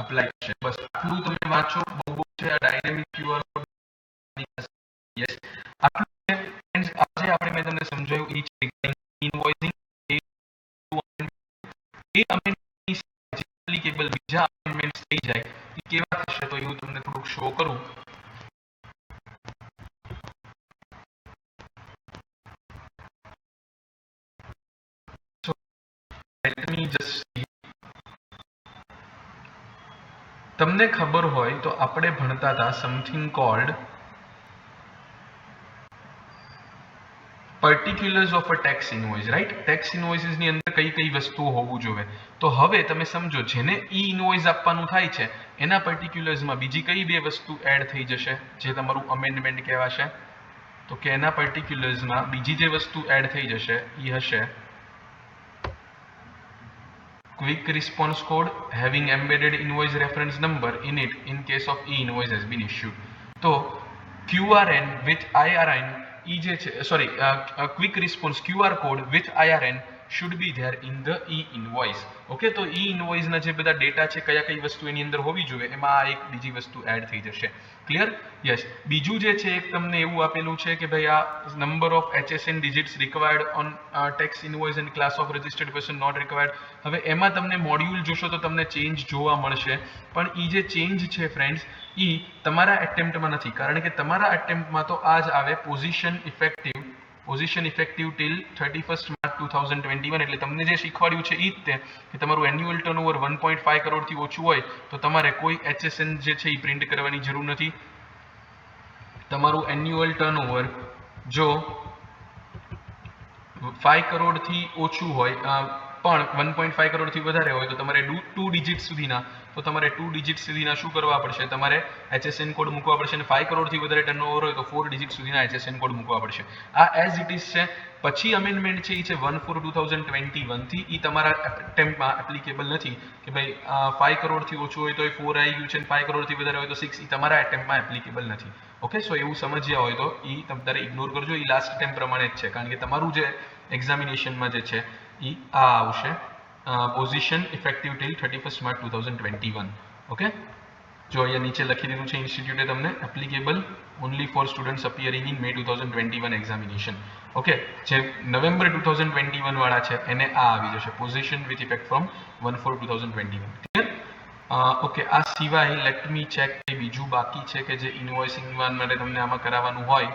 અપ્લાય થશે. બસ આટલું તમે વાંચો, બહુ છે આ ડાયનેમિક QR કોડ. યસ, આટલું છે ફ્રેન્ડ્સ. આજે આપણે મેં તમને સમજાવ્યું એ છે ઇનવોઇસિંગ એ અમેન્ડમેન્ટ એપ્લિકેબલ બીજા અમેન્ડમેન્ટ્સ થઈ જાય એ કેવા થશે, તો હું તમને થોડુંક શો કરું. So let me just see. તમને ખબર હોય તો આપણે ભણતા હતા something called particulars of a tax invoice, right? Tax ઇનવોઇસીસની અંદર કઈ કઈ વસ્તુઓ હોવું જોઈએ. તો હવે તમે સમજો, જેને ઈ ઇનવોઇસ આપવાનું થાય છે એના પર્ટિક્યુલર્સમાં બીજી કઈ બે વસ્તુ એડ થઈ જશે, જે તમારું અમેન્ડમેન્ટ કહેવાશે. તો કે એના પર્ટિક્યુલર્સમાં બીજી જે વસ્તુ એડ થઈ જશે એ હશે quick response code having embedded invoice reference number in it in case of e-invoice has been issued. તો QRN with IRN એ જે છે, sorry, quick response QR code with IRN should be there in the e-invoice. Okay, તો e-invoice ના જે બધા data છે, કઈ વસ્તુ એની અંદર હોવી જોઈએ, એમાં આ એક બીજી વસ્તુ એડ થઈ જશે. ક્લિયર? યસ. બીજું જે છે એક તમને એવું આપેલું છે કે ભાઈ આ number of HSN digits required on tax invoice and class of registered person not required. હવે એમાં તમને મોડ્યુલ જોશો તો તમને ચેન્જ જોવા મળશે, પણ એ જે ચેન્જ છે ફ્રેન્ડ્સ, એ તમારા એટેમ્પ્ટમાં નથી, કારણ કે તમારા એટેમ્પ્ટમાં તો આ જ આવે position effective till 31st March 2021. એટલે તમને જે શીખવાડ્યું છે એ જ તે કે તમારું એન્યુઅલ ટર્નઓવર 1.5 કરોડથી ઓછું હોય તો તમારે કોઈ HSN જે છે એ પ્રિન્ટ કરવાની જરૂર નથી. તમારું એન્યુઅલ ટર્નઓવર જો 5 કરોડથી ઓછું હોય પણ 1.5 કરોડથી વધારે હોય તો તમારે 2 ડિજિટ સુધીના શું કરવા પડશે? તમારે HSN કોડ મૂકવા પડશે. અને 5 કરોડથી વધારે ટર્નઓવર હોય તો 4 ડિજિટ સુધીના HSN કોડ મૂકવા પડશે. આ એઝ ઇટ ઇઝ છે. પછી અમેન્ડમેન્ટ છે એ છે 1/4/2021 થી. એ તમારા એટેમ્પ્ટમાં એપ્લિકેબલ નથી કે ભાઈ 5 કરોડથી ઓછું હોય તો 4 આવી ગયું છે અને 5 કરોડથી વધારે હોય તો 6. એ તમારા એટેમ્પ્ટમાં એપ્લિકેબલ નથી. ઓકે, સો એવું સમજ્યા હોય તો એ તમારે ઇગ્નોર કરજો. એ લાસ્ટ એટેમ્પ્ટ પ્રમાણે જ છે, કારણ કે તમારું જે એક્ઝામિનેશનમાં જે છે એ આ આવશે position effective till 31st March 2021. Okay, જો અહીંયા નીચે લખી દીધું છે ઇન્સ્ટિટ્યૂટે તમને applicable only for students appearing in May 2021 examination. Okay, જે નવેમ્બર 2021 વાળા છે એને આ આવી જશે position with effect from 1/4/2021. Clear? Okay, આ સિવાય લેટ મી ચેક કે બીજું બાકી છે કે જે ઇન્વોઇસિંગ માટે તમને આમાં કરાવવાનું હોય.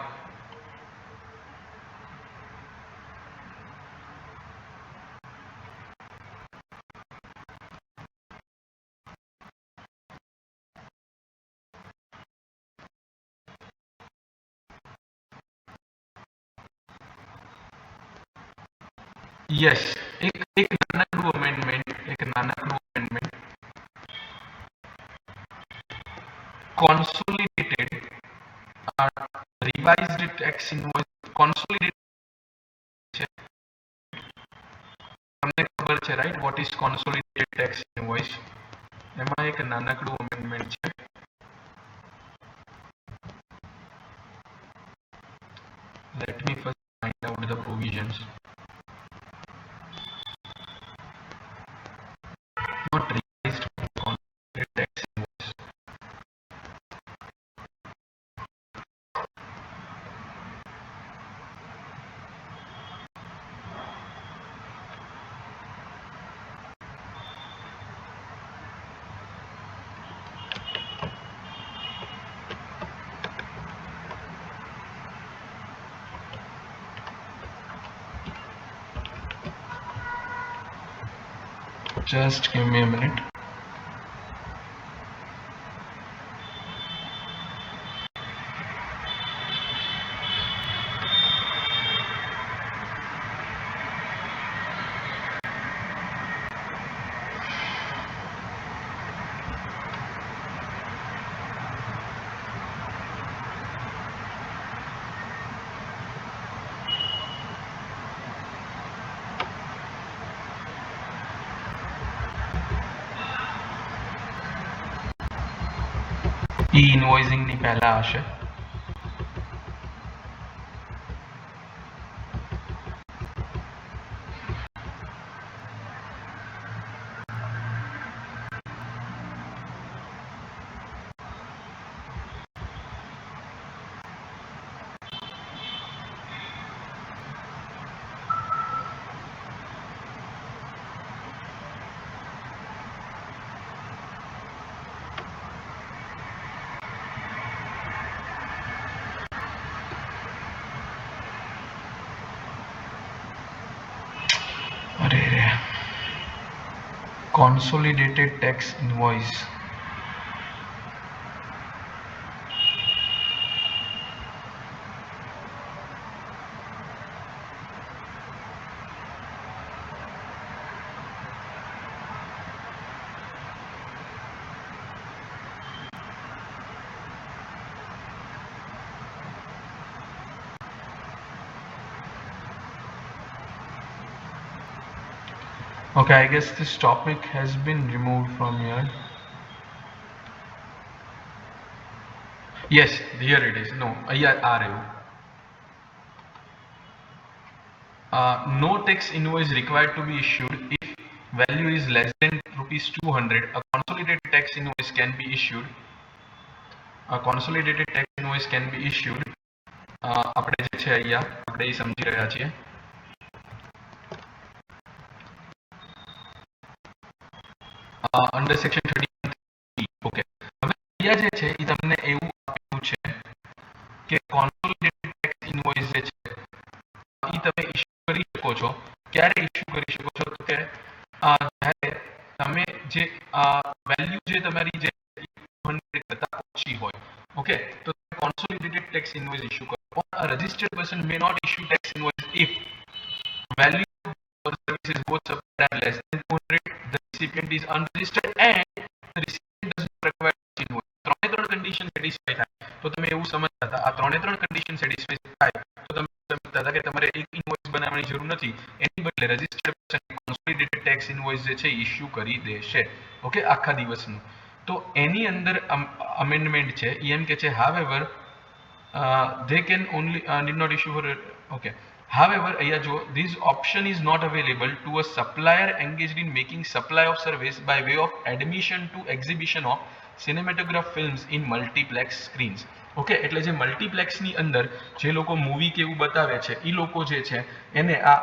યસ, એક નાનકડું amendment consolidated revised tax invoice. consolidated છે, તમને ખબર છે right? What is consolidated tax invoice? એમાં એક નાનકડું અમેન્ડમેન્ટ છે. let me first find out the provisions. not revised consolidated tax invoice. Just give me a minute. ઇનવોઇસિંગ ની પહેલા હશે. consolidated tax invoice. Okay, I guess this topic has been removed from here. Yes, here it is. No, અહીંયા આ રહ્યું. No tax invoice required to be issued if value is less than rupees 200. A consolidated tax invoice can be issued. A consolidated tax invoice can be issued. આપણે જે છે અહીંયા આપણે એ સમજી રહ્યા છીએ. Under section 30. ઓકે, હવે અહીંયા જે છે એ તમને એવું આપ્યું છે કે કોન્સોલિડેટેડ ટેક્સ ઇનવોઇસ જે છે એ તમે ઇશ્યુ કરી શકો છો. ક્યારે ઇશ્યુ કરી શકો છો? તો કે જ્યારે તમે જે વેલ્યુ જે તમારી જે 200 કરતા ઓછી હોય. ઓકે, તો consolidated tax invoice issue કરો. A registered person may not issue tax invoice if value for the service is both supplied and less than 200, the recipient is unregistered and the recipient does not require invoice. ત્રણે condition satisfy થાય તો તમે એવું સમજતા હતા. આ ત્રણે condition satisfy થાય તો તમે સમજતા હતા કે તમારે એક ઇન્વોઇસ બનાવવાની જરૂર નથી. એની બદલે registered person consolidated tax invoice જે છે ઇશ્યુ કરી દેશે. ઓકે, આખા દિવસનું. તો એની અંદર અમેન્ડમેન્ટ છે એ એમ કે છે however they can only did not issue for okay, however અહીંયા જો this option is not available to a supplier engaged in making supply of service by way of admission to exhibition of cinematograph films in multiplex screens. Okay, એટલે જે મલ્ટીપ્લેક્સની અંદર જે લોકો movie કે એવું બતાવે છે એ લોકો જે છે એને આ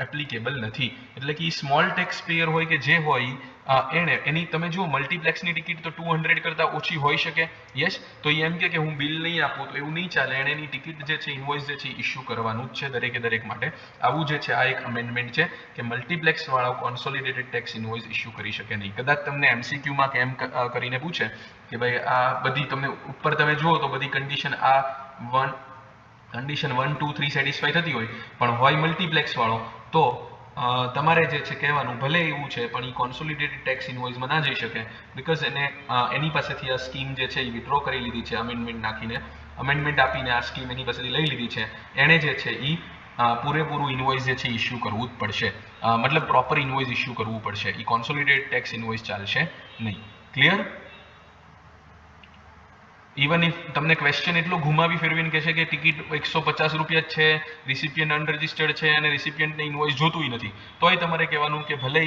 એપ્લિકેબલ નથી. એટલે કે સ્મોલ ટેક્સ પેયર હોય કે જે હોય એને એની તમે જુઓ મલ્ટીપ્લેક્સની ટિકિટ તો 200 કરતાં ઓછી હોઈ શકે. યસ, તો એ એમ કે હું બિલ નહીં આપું તો એવું નહીં ચાલે. એને એની ટિકિટ જે છે ઇન્વોઇસ જે છે ઇશ્યુ કરવાનું જ છે દરેકે દરેક માટે. આવું જે છે આ એક અમેન્ડમેન્ટ છે કે મલ્ટીપ્લેક્સ વાળા કોન્સોલિડેટેડ ટેક્સ ઇન્વોઇસ ઇશ્યુ કરી શકે નહીં. કદાચ તમને એમસીક્યુમાં કે એમ કરીને પૂછે કે ભાઈ આ બધી તમને ઉપર તમે જુઓ તો બધી કન્ડિશન આ કન્ડિશન 1 2 3 સેટિસ્ફાઈ થતી હોય પણ હોય મલ્ટીપ્લેક્સ વાળો તો તમારે જે છે કહેવાનું ભલે એવું છે પણ એ કોન્સોલિડેટેડ ટેક્સ ઇન્વોઇસમાં ના જઈ શકે બીકોઝ એને એની પાસેથી આ સ્કીમ જે છે એ વિથડ્રો કરી લીધી છે. અમેન્ડમેન્ટ આપીને આ સ્કીમ એની પાસેથી લઈ લીધી છે. એણે જે છે એ પૂરેપૂરું ઇન્વોઇસ જે છે ઇશ્યુ કરવું જ પડશે. મતલબ પ્રોપર ઇન્વોઇસ ઇશ્યુ કરવું પડશે. એ કોન્સોલિડેટેડ ટેક્સ ઇન્વોઇસ ચાલશે નહીં. ક્લિયર? ઇવન ઇફ તમને ક્વેશ્ચન એટલો ઘુમાવી ફેરવીને કહેશે કે ટિકિટ 150 રૂપિયા જ છે, રિસિપિયન્ટ અનરજિસ્ટર્ડ છે અને રિસિપિયન્ટને ઇન્વોઇસ જોતું નથી, તોય તમારે કહેવાનું કે ભલે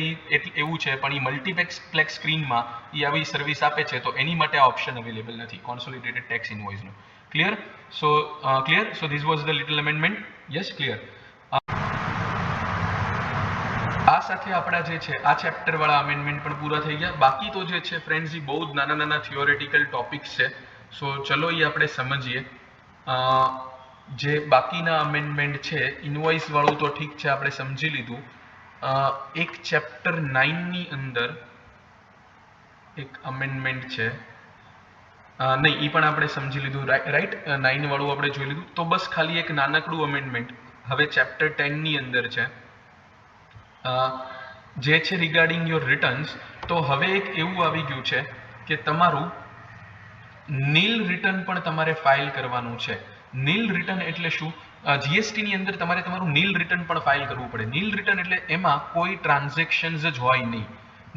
એવું છે પણ એ મલ્ટીપ્લેક્સ સ્ક્રીનમાં એ આવી સર્વિસ આપે છે તો એની માટે આ ઓપ્શન અવેલેબલ નથી કોન્સોલિડેટેડ ટેક્સ ઇન્વોઇસનો. Clear? So this was the little amendment. Yes, clear? આ સાથે આપણા જે છે આ ચેપ્ટર વાળા અમેન્ડમેન્ટ પણ પૂરા થઈ ગયા. બાકી તો જે છે ફ્રેન્ડ્સ એ બહુ જ નાના થિયોરેટિકલ ટોપિક્સ છે. સો ચલો એ આપણે સમજીએ. જે બાકીના અમેન્ડમેન્ટ છે ઇન્વોઇસ વાળું તો ઠીક છે આપણે સમજી લીધું. એક ચેપ્ટર 9 ની અંદર એક અમેન્ડમેન્ટ છે નહીં એ પણ આપણે સમજી લીધું. રાઈટ, 9 વાળું આપણે જોઈ લીધું. તો બસ ખાલી એક નાનકડું અમેન્ડમેન્ટ હવે ચેપ્ટર 10 ની અંદર છે જે છે રિગાર્ડિંગ યોર રિટર્ન્સ. તો હવે એક એવું આવી ગયું છે કે તમારું નીલ રિટર્ન પણ તમારે ફાઇલ કરવાનું છે. નીલ રિટર્ન એટલે શું? જીએસટી ની અંદર તમારે તમારું નીલ રિટર્ન પણ ફાઇલ કરવું પડે. નીલ રિટર્ન એટલે એમાં કોઈ ટ્રાન્ઝેક્શન્સ જ હોય નહીં,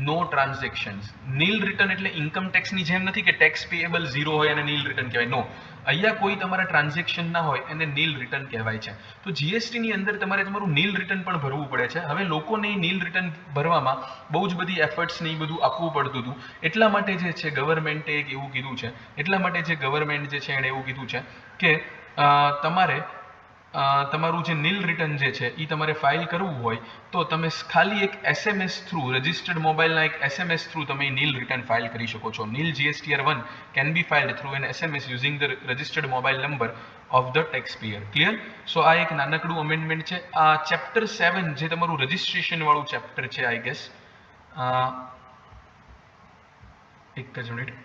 નો ટ્રાન્ઝેક્શન્સ. નીલ રિટર્ન એટલે ઇન્કમ ટેક્સની જેમ નથી કે ટેક્સ પેએબલ 0 હોય અને નીલ રિટર્ન કહેવાય. નો, અહીંયા કોઈ તમારા ટ્રાન્ઝેક્શન ના હોય એને નીલ રિટર્ન કહેવાય છે. તો જીએસટી ની અંદર તમારે તમારું નીલ રિટર્ન પણ ભરવું પડે છે. હવે લોકોને નીલ રિટર્ન ભરવામાં બહુ જ બધી એફર્ટ્સ ને એ બધું આપવું પડતું હતું. એટલા માટે જે છે ગવર્મેન્ટે એક એવું કીધું છે, એટલા માટે જે ગવર્મેન્ટ જે છે એણે એવું કીધું છે કે તમારે તમારું જે નીલ રિટર્ન જે છે એ તમારે ફાઇલ કરવું હોય તો તમે ખાલી એક એસએમએસ થ્રુ, રજિસ્ટર્ડ મોબાઈલના એક એસએમએસ થ્રુ તમે નીલ રિટર્ન ફાઇલ કરી શકો છો. Nil GSTR 1 can be filed through an SMS using the registered mobile number of the tax payer. Clear? So આ એક નાનકડું અમેન્ડમેન્ટ છે. આ ચેપ્ટર 7 જે તમારું રજિસ્ટ્રેશન વાળું ચેપ્ટર છે આઈ ગેસ. એક જ minute.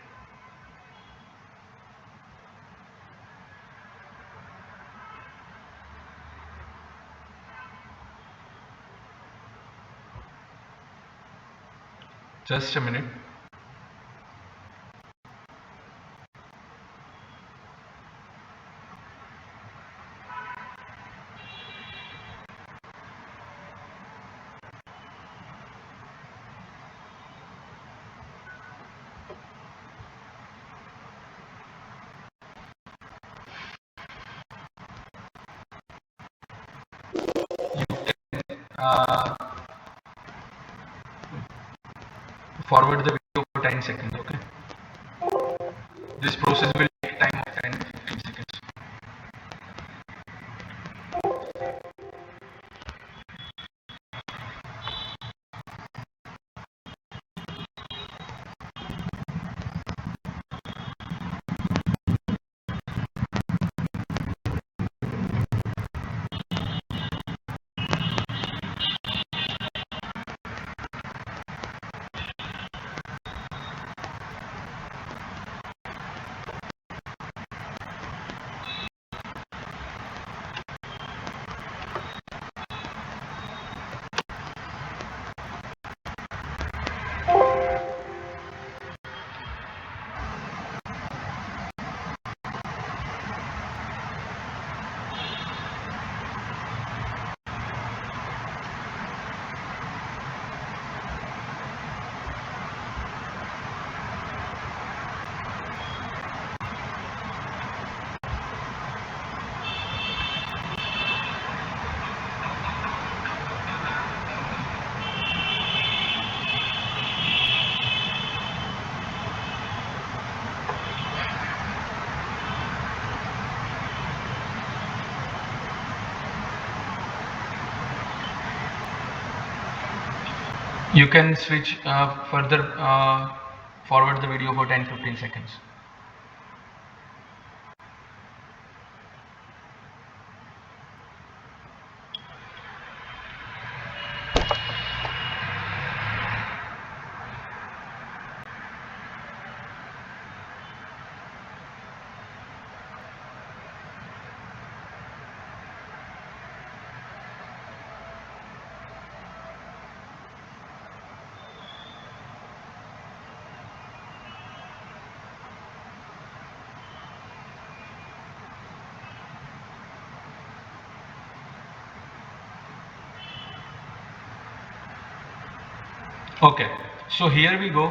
Just a minute. forward the video for 10 seconds. Okay, this process will take time of 10 to 15 seconds. You can switch further forward the video for 10-15 seconds. Okay so here we go.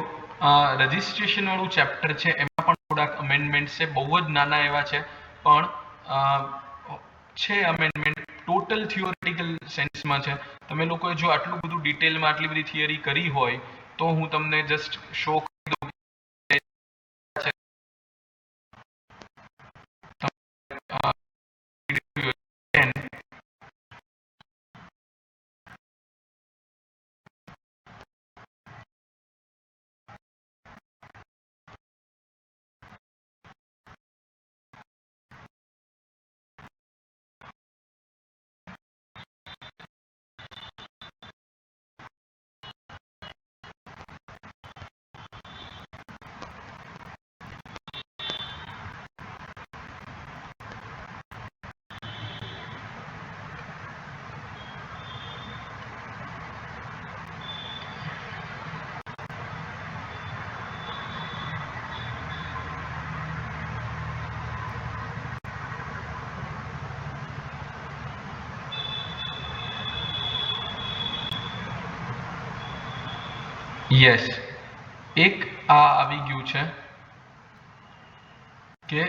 Registration વાળું chapter છે એમાં પણ થોડાક amendment છે, બહુ જ નાના એવા છે પણ છે અમેન્ડમેન્ટ. ટોટલ થિયોરિટિકલ સેન્સમાં છે. તમે લોકોએ જો આટલું બધું ડિટેલમાં આટલી બધી થિયરી કરી હોય તો હું તમને જસ્ટ શો કરી દઉં. યસ, એક આ આવી ગયું છે કે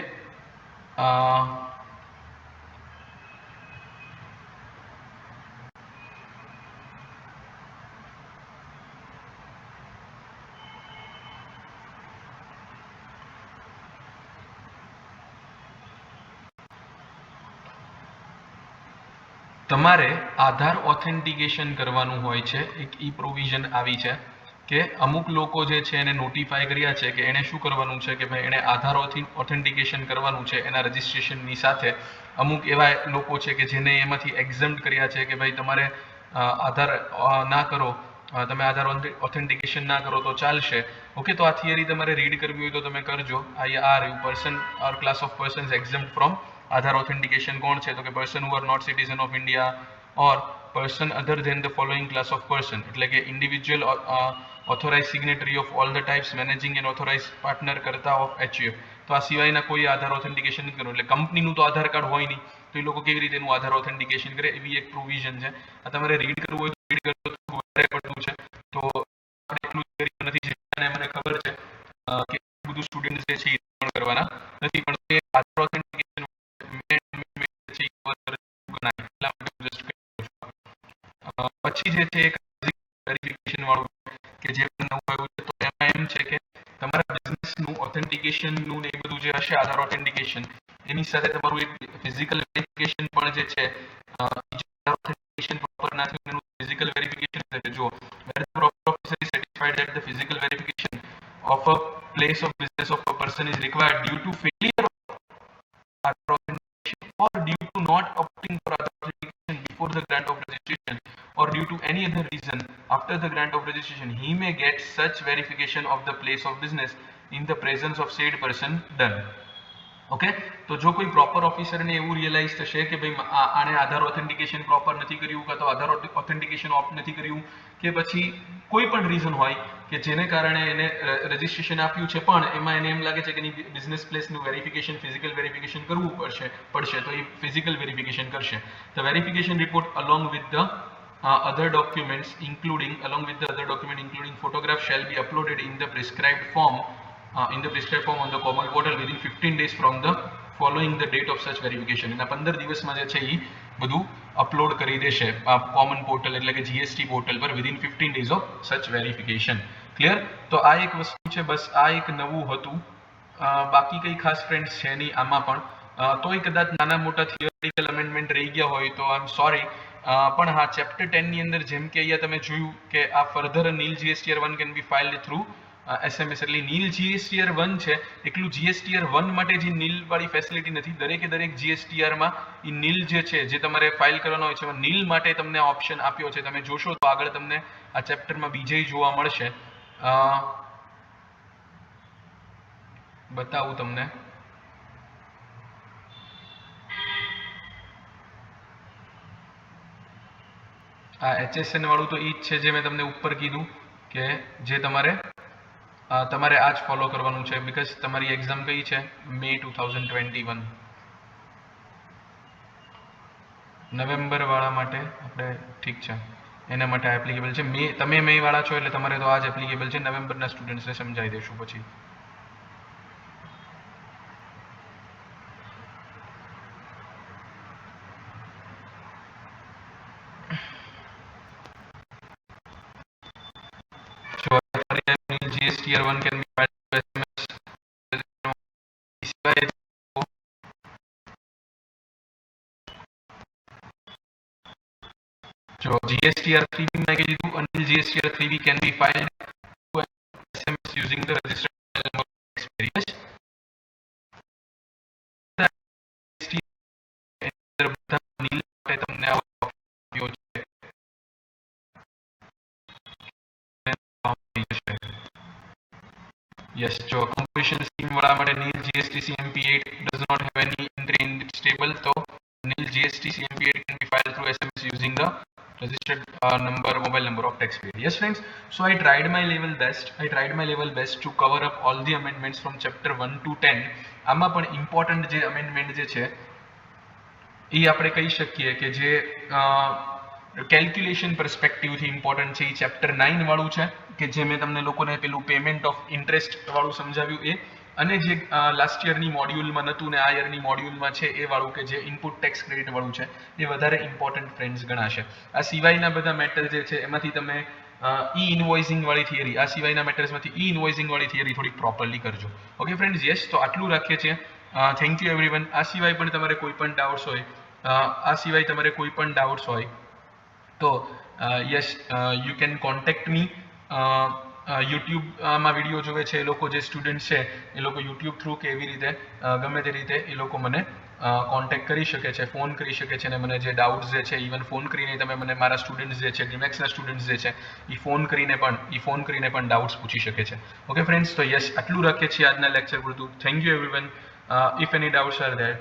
તમારે આધાર ઓથેન્ટિકેશન કરવાનું હોય છે. એક ઈ પ્રોવિઝન આવી છે કે અમુક લોકો જે છે એને નોટિફાય કર્યા છે કે એને શું કરવાનું છે કે ભાઈ એને આધાર ઓથેન્ટિકેશન કરવાનું છે એના રજિસ્ટ્રેશનની સાથે. અમુક એવા લોકો છે કે જેને એમાંથી એક્ઝમ્પ્ટ કર્યા છે કે ભાઈ તમારે આધાર ના કરો, તમે આધાર ઓથેન્ટિકેશન ના કરો તો ચાલશે. ઓકે, તો આ થિયરી તમારે રીડ કરવી હોય તો તમે કરજો. આ રહ્યું person or class of persons exempt from Aadhaar authentication. કોણ છે તો કે person who are not citizen of India or person other than the following class of person, એટલે કે individual authorized signatory of all the types, managing and authorized partner કરતા of HUF. તો આ સિવાયના કોઈ આધાર ઓથેન્ટિકેશન નથી કરવું. એટલે કંપનીનું તો આધાર કાર્ડ હોય નહીં તો એ લોકો કેવી રીતે એનું આધાર ઓથેન્ટિકેશન કરે, એવી એક પ્રોવિઝન છે. આ તમારે રીડ કરવું હોય તો રીડ કરો, વધારે પડતું છે તો એટલું નથી છે. અને મને ખબર છે કે બધું સ્ટુડન્ટ જે છે એ પણ કરવાના નથી, પણ તે આધાર ઓથેન્ટિકેશન છે. પછી જે છે એક વેરિફિકેશન વાળું કે જે નવું આવ્યું છે, તો એમાં એમ છે કે તમારા બિઝનેસનું ઓથેન્ટિકેશનનું ને એ બધું જે હશે આધાર ઓથેન્ટિકેશન, એની સાથે તમારું એક ફિઝિકલ વેરિફિકેશન પણ જે છે ઓથેન્ટિકેશન પ્રોપર ના થયું એનું ફિઝિકલ વેરિફિકેશન છે. જો where the proper officer is satisfied that the physical verification of a place of business of a person is required due to failure of other authentication or due to not opting for other authentication before the grant of registration or due to any other reason after the grant of registration, he may get such verification of the place of business in the presence of said person done. Okay, તો જો કોઈ proper ઓફિસરને એવું realise થશે કે ભાઈ આને આધાર authentication proper નથી કર્યું, કાં તો આધાર ઓથેન્ટિકેશન ઓફ નથી કર્યું, કે પછી કોઈ પણ રીઝન હોય કે જેને કારણે એને રજિસ્ટ્રેશન આપ્યું છે પણ એમાં એને એમ લાગે છે કે એની બિઝનેસ પ્લેસનું વેરિફિકેશન ફિઝિકલ વેરિફિકેશન કરવું પડશે તો એ ફિઝિકલ વેરિફિકેશન કરશે. The verification report along with the other documents including photograph shall be uploaded in the prescribed form on the common portal within 15 days from the following the date of such verification. એના 15 દિવસમાં જે છે એ બધું upload કરી દેશે common portal એટલે કે GST portal પર within 15 days of such verification. Clear? તો આ એક વસ્તુ છે, બસ આ એક નવું હતું, બાકી કઈ ખાસ ફ્રેન્ડ્સ છે નહીં આમાં પણ. તોય કદાચ નાના મોટા થિયોરિટિકલ અમેન્ડમેન્ટ રહી ગયા હોય તો આઈ એમ સોરી, પણ હા ચેપ્ટર 10 ની અંદર જેમ કે અહીંયા તમે જોયું કે આ further nil GSTR 1 can be filed through SMS, એટલે નીલ જીએસટીઆર 1 છે એકલું જીએસટીઆર 1 માટે જે નીલ વાળી ફેસિલિટી નથી, દરેક જીએસટીઆર માં એ નીલ જે છે જે તમારે ફાઇલ કરવાનો હોય છે એમાં નીલ માટે તમને ઓપ્શન આપ્યો છે. તમે જોશો તો આગળ તમને આ ચેપ્ટરમાં બીજે જોવા મળશે. બતાવું તમને. આ HSN વાળું તો ઈ જ છે જે મેં તમને ઉપર કીધું કે જે તમારે આ જ ફોલો કરવાનું છે, બીકોઝ તમારી એક્ઝામ કઈ છે મે 2021, નવેમ્બર વાળા માટે આપણે ઠીક છે એના માટે એપ્લિકેબલ છે. તમે મે વાળા છો એટલે તમારે તો આ જ એપ્લિકેબલ છે. નવેમ્બરના સ્ટુડન્ટ્સને સમજાવી દઈશું પછી. GSTR 1 can be filed to SMS. So GSTR 3B में के जो until GSTR 3B can be filed to SMS using the registered number of experience. Yes, so composition scheme वाला हमारे NIL GST CMP8 does not have any entry in its table, so NIL GST CMP8 can be filed through SMS using the registered mobile number of taxpayer. Yes friends, so I tried my level best to cover up all the amendments from chapter 1 to 10. આમાં પણ important જે amendment જે છે એ આપણે કહી શકીએ કે જે કેલ્ક્યુલેશન પર્સપેક્ટિવથી ઇમ્પોર્ટન્ટ છે. એ ચેપ્ટર 9 વાળું છે કે જે મેં તમને લોકોને પેલું પેમેન્ટ ઓફ ઇન્ટરેસ્ટ વાળું સમજાવ્યું એ, અને જે લાસ્ટ યરની મોડ્યુલમાં નહોતું ને આ યરની મોડ્યુલમાં છે એ વાળું કે જે ઇનપુટ ટેક્સ ક્રેડિટ વાળું છે એ વધારે ઇમ્પોર્ટન્ટ ફ્રેન્ડ્સ ગણાશે. આ સિવાયના બધા મેટર જે છે એમાંથી તમે ઈ ઇનવોઇસિંગ વાળી થિયરી, આ સિવાયના મેટર્સમાંથી ઈ ઇનવોઇસિંગ વાળી થિયરી થોડીક પ્રોપરલી કરજો. ઓકે ફ્રેન્ડ્સ, યસ, તો આટલું રાખીએ છીએ. Thank you everyone. આ સિવાય પણ તમારે કોઈ પણ ડાઉટ્સ હોય તો યસ યુ કેન કોન્ટેક્ટ મી. યુટ્યુબમાં વિડીયો જોવે છે એ લોકો, જે સ્ટુડન્ટ છે એ લોકો યુટ્યુબ થ્રુ કે એવી રીતે ગમે તે રીતે એ લોકો મને કોન્ટેક્ટ કરી શકે છે, ફોન કરી શકે છે, અને મને જે ડાઉટ્સ જે છે ઇવન ફોન કરીને તમે મને મારા સ્ટુડન્ટ્સ જે છે ડીમેક્સના સ્ટુડન્ટ્સ જે છે એ ફોન કરીને પણ ડાઉટ્સ પૂછી શકે છે. ઓકે ફ્રેન્ડ્સ, તો યસ આટલું રાખીએ છીએ આજના લેક્ચર પૂરતું. Thank you everyone. If any doubts are there,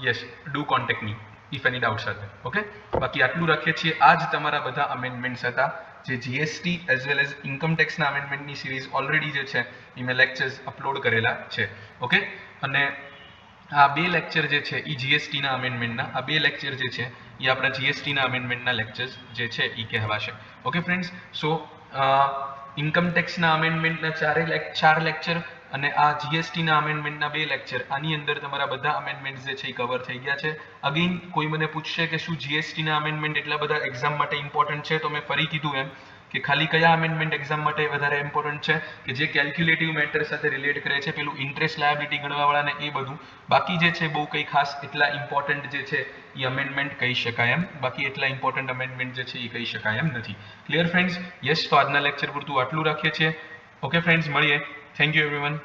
yes do contact me if any doubts are there. Okay, બાકી આટલું રાખીએ છીએ. આ જ તમારા બધા અમેન્ડમેન્ટ્સ હતા જે GST as well as income ટેક્સના અમેન્ડમેન્ટની સિરીઝ ઓલરેડી જે છે એ મેં લેક્ચર્સ અપલોડ કરેલા છે. ઓકે, અને આ બે લેક્ચર જે છે એ જીએસટીના અમેન્ડમેન્ટના, આ બે લેક્ચર જે છે એ આપણા જીએસટીના અમેન્ડમેન્ટના લેક્ચર્સ જે છે એ કહેવાશે. ઓકે ફ્રેન્ડ્સ, સો ઇન્કમ ટેક્સના અમેન્ડમેન્ટના ચાર લેક્ચર અને આ જીએસટીના અમેન્ડમેન્ટના 2 લેક્ચર, આની અંદર તમારા બધા અમેન્ડમેન્ટ્સ જે છે એ કવર થઈ ગયા છે. અગેન કોઈ મને પૂછશે કે શું જીએસટીના અમેન્ડમેન્ટ એટલા બધા એક્ઝામ માટે ઇમ્પોર્ટન્ટ છે, તો મેં ફરી કીધું એમ કે ખાલી કયા અમેન્ડમેન્ટ એક્ઝામ માટે વધારે ઇમ્પોર્ટન્ટ છે કે જે કેલ્ક્યુલેટિવ મેટર સાથે રિલેટ કરે છે, પેલું ઇન્ટરેસ્ટ લાયબિલિટી ગણવાવાળાને એ બધું. બાકી જે છે બહુ કંઈ ખાસ એટલા ઇમ્પોર્ટન્ટ જે છે એ અમેન્ડમેન્ટ કહી શકાય એમ, બાકી એટલા ઇમ્પોર્ટન્ટ અમેન્ડમેન્ટ જે છે એ કહી શકાય એમ નથી. Clear friends? યસ, તો આજના લેક્ચર પૂરતું આટલું રાખીએ છીએ. ઓકે ફ્રેન્ડ્સ, મળીએ. Thank you everyone.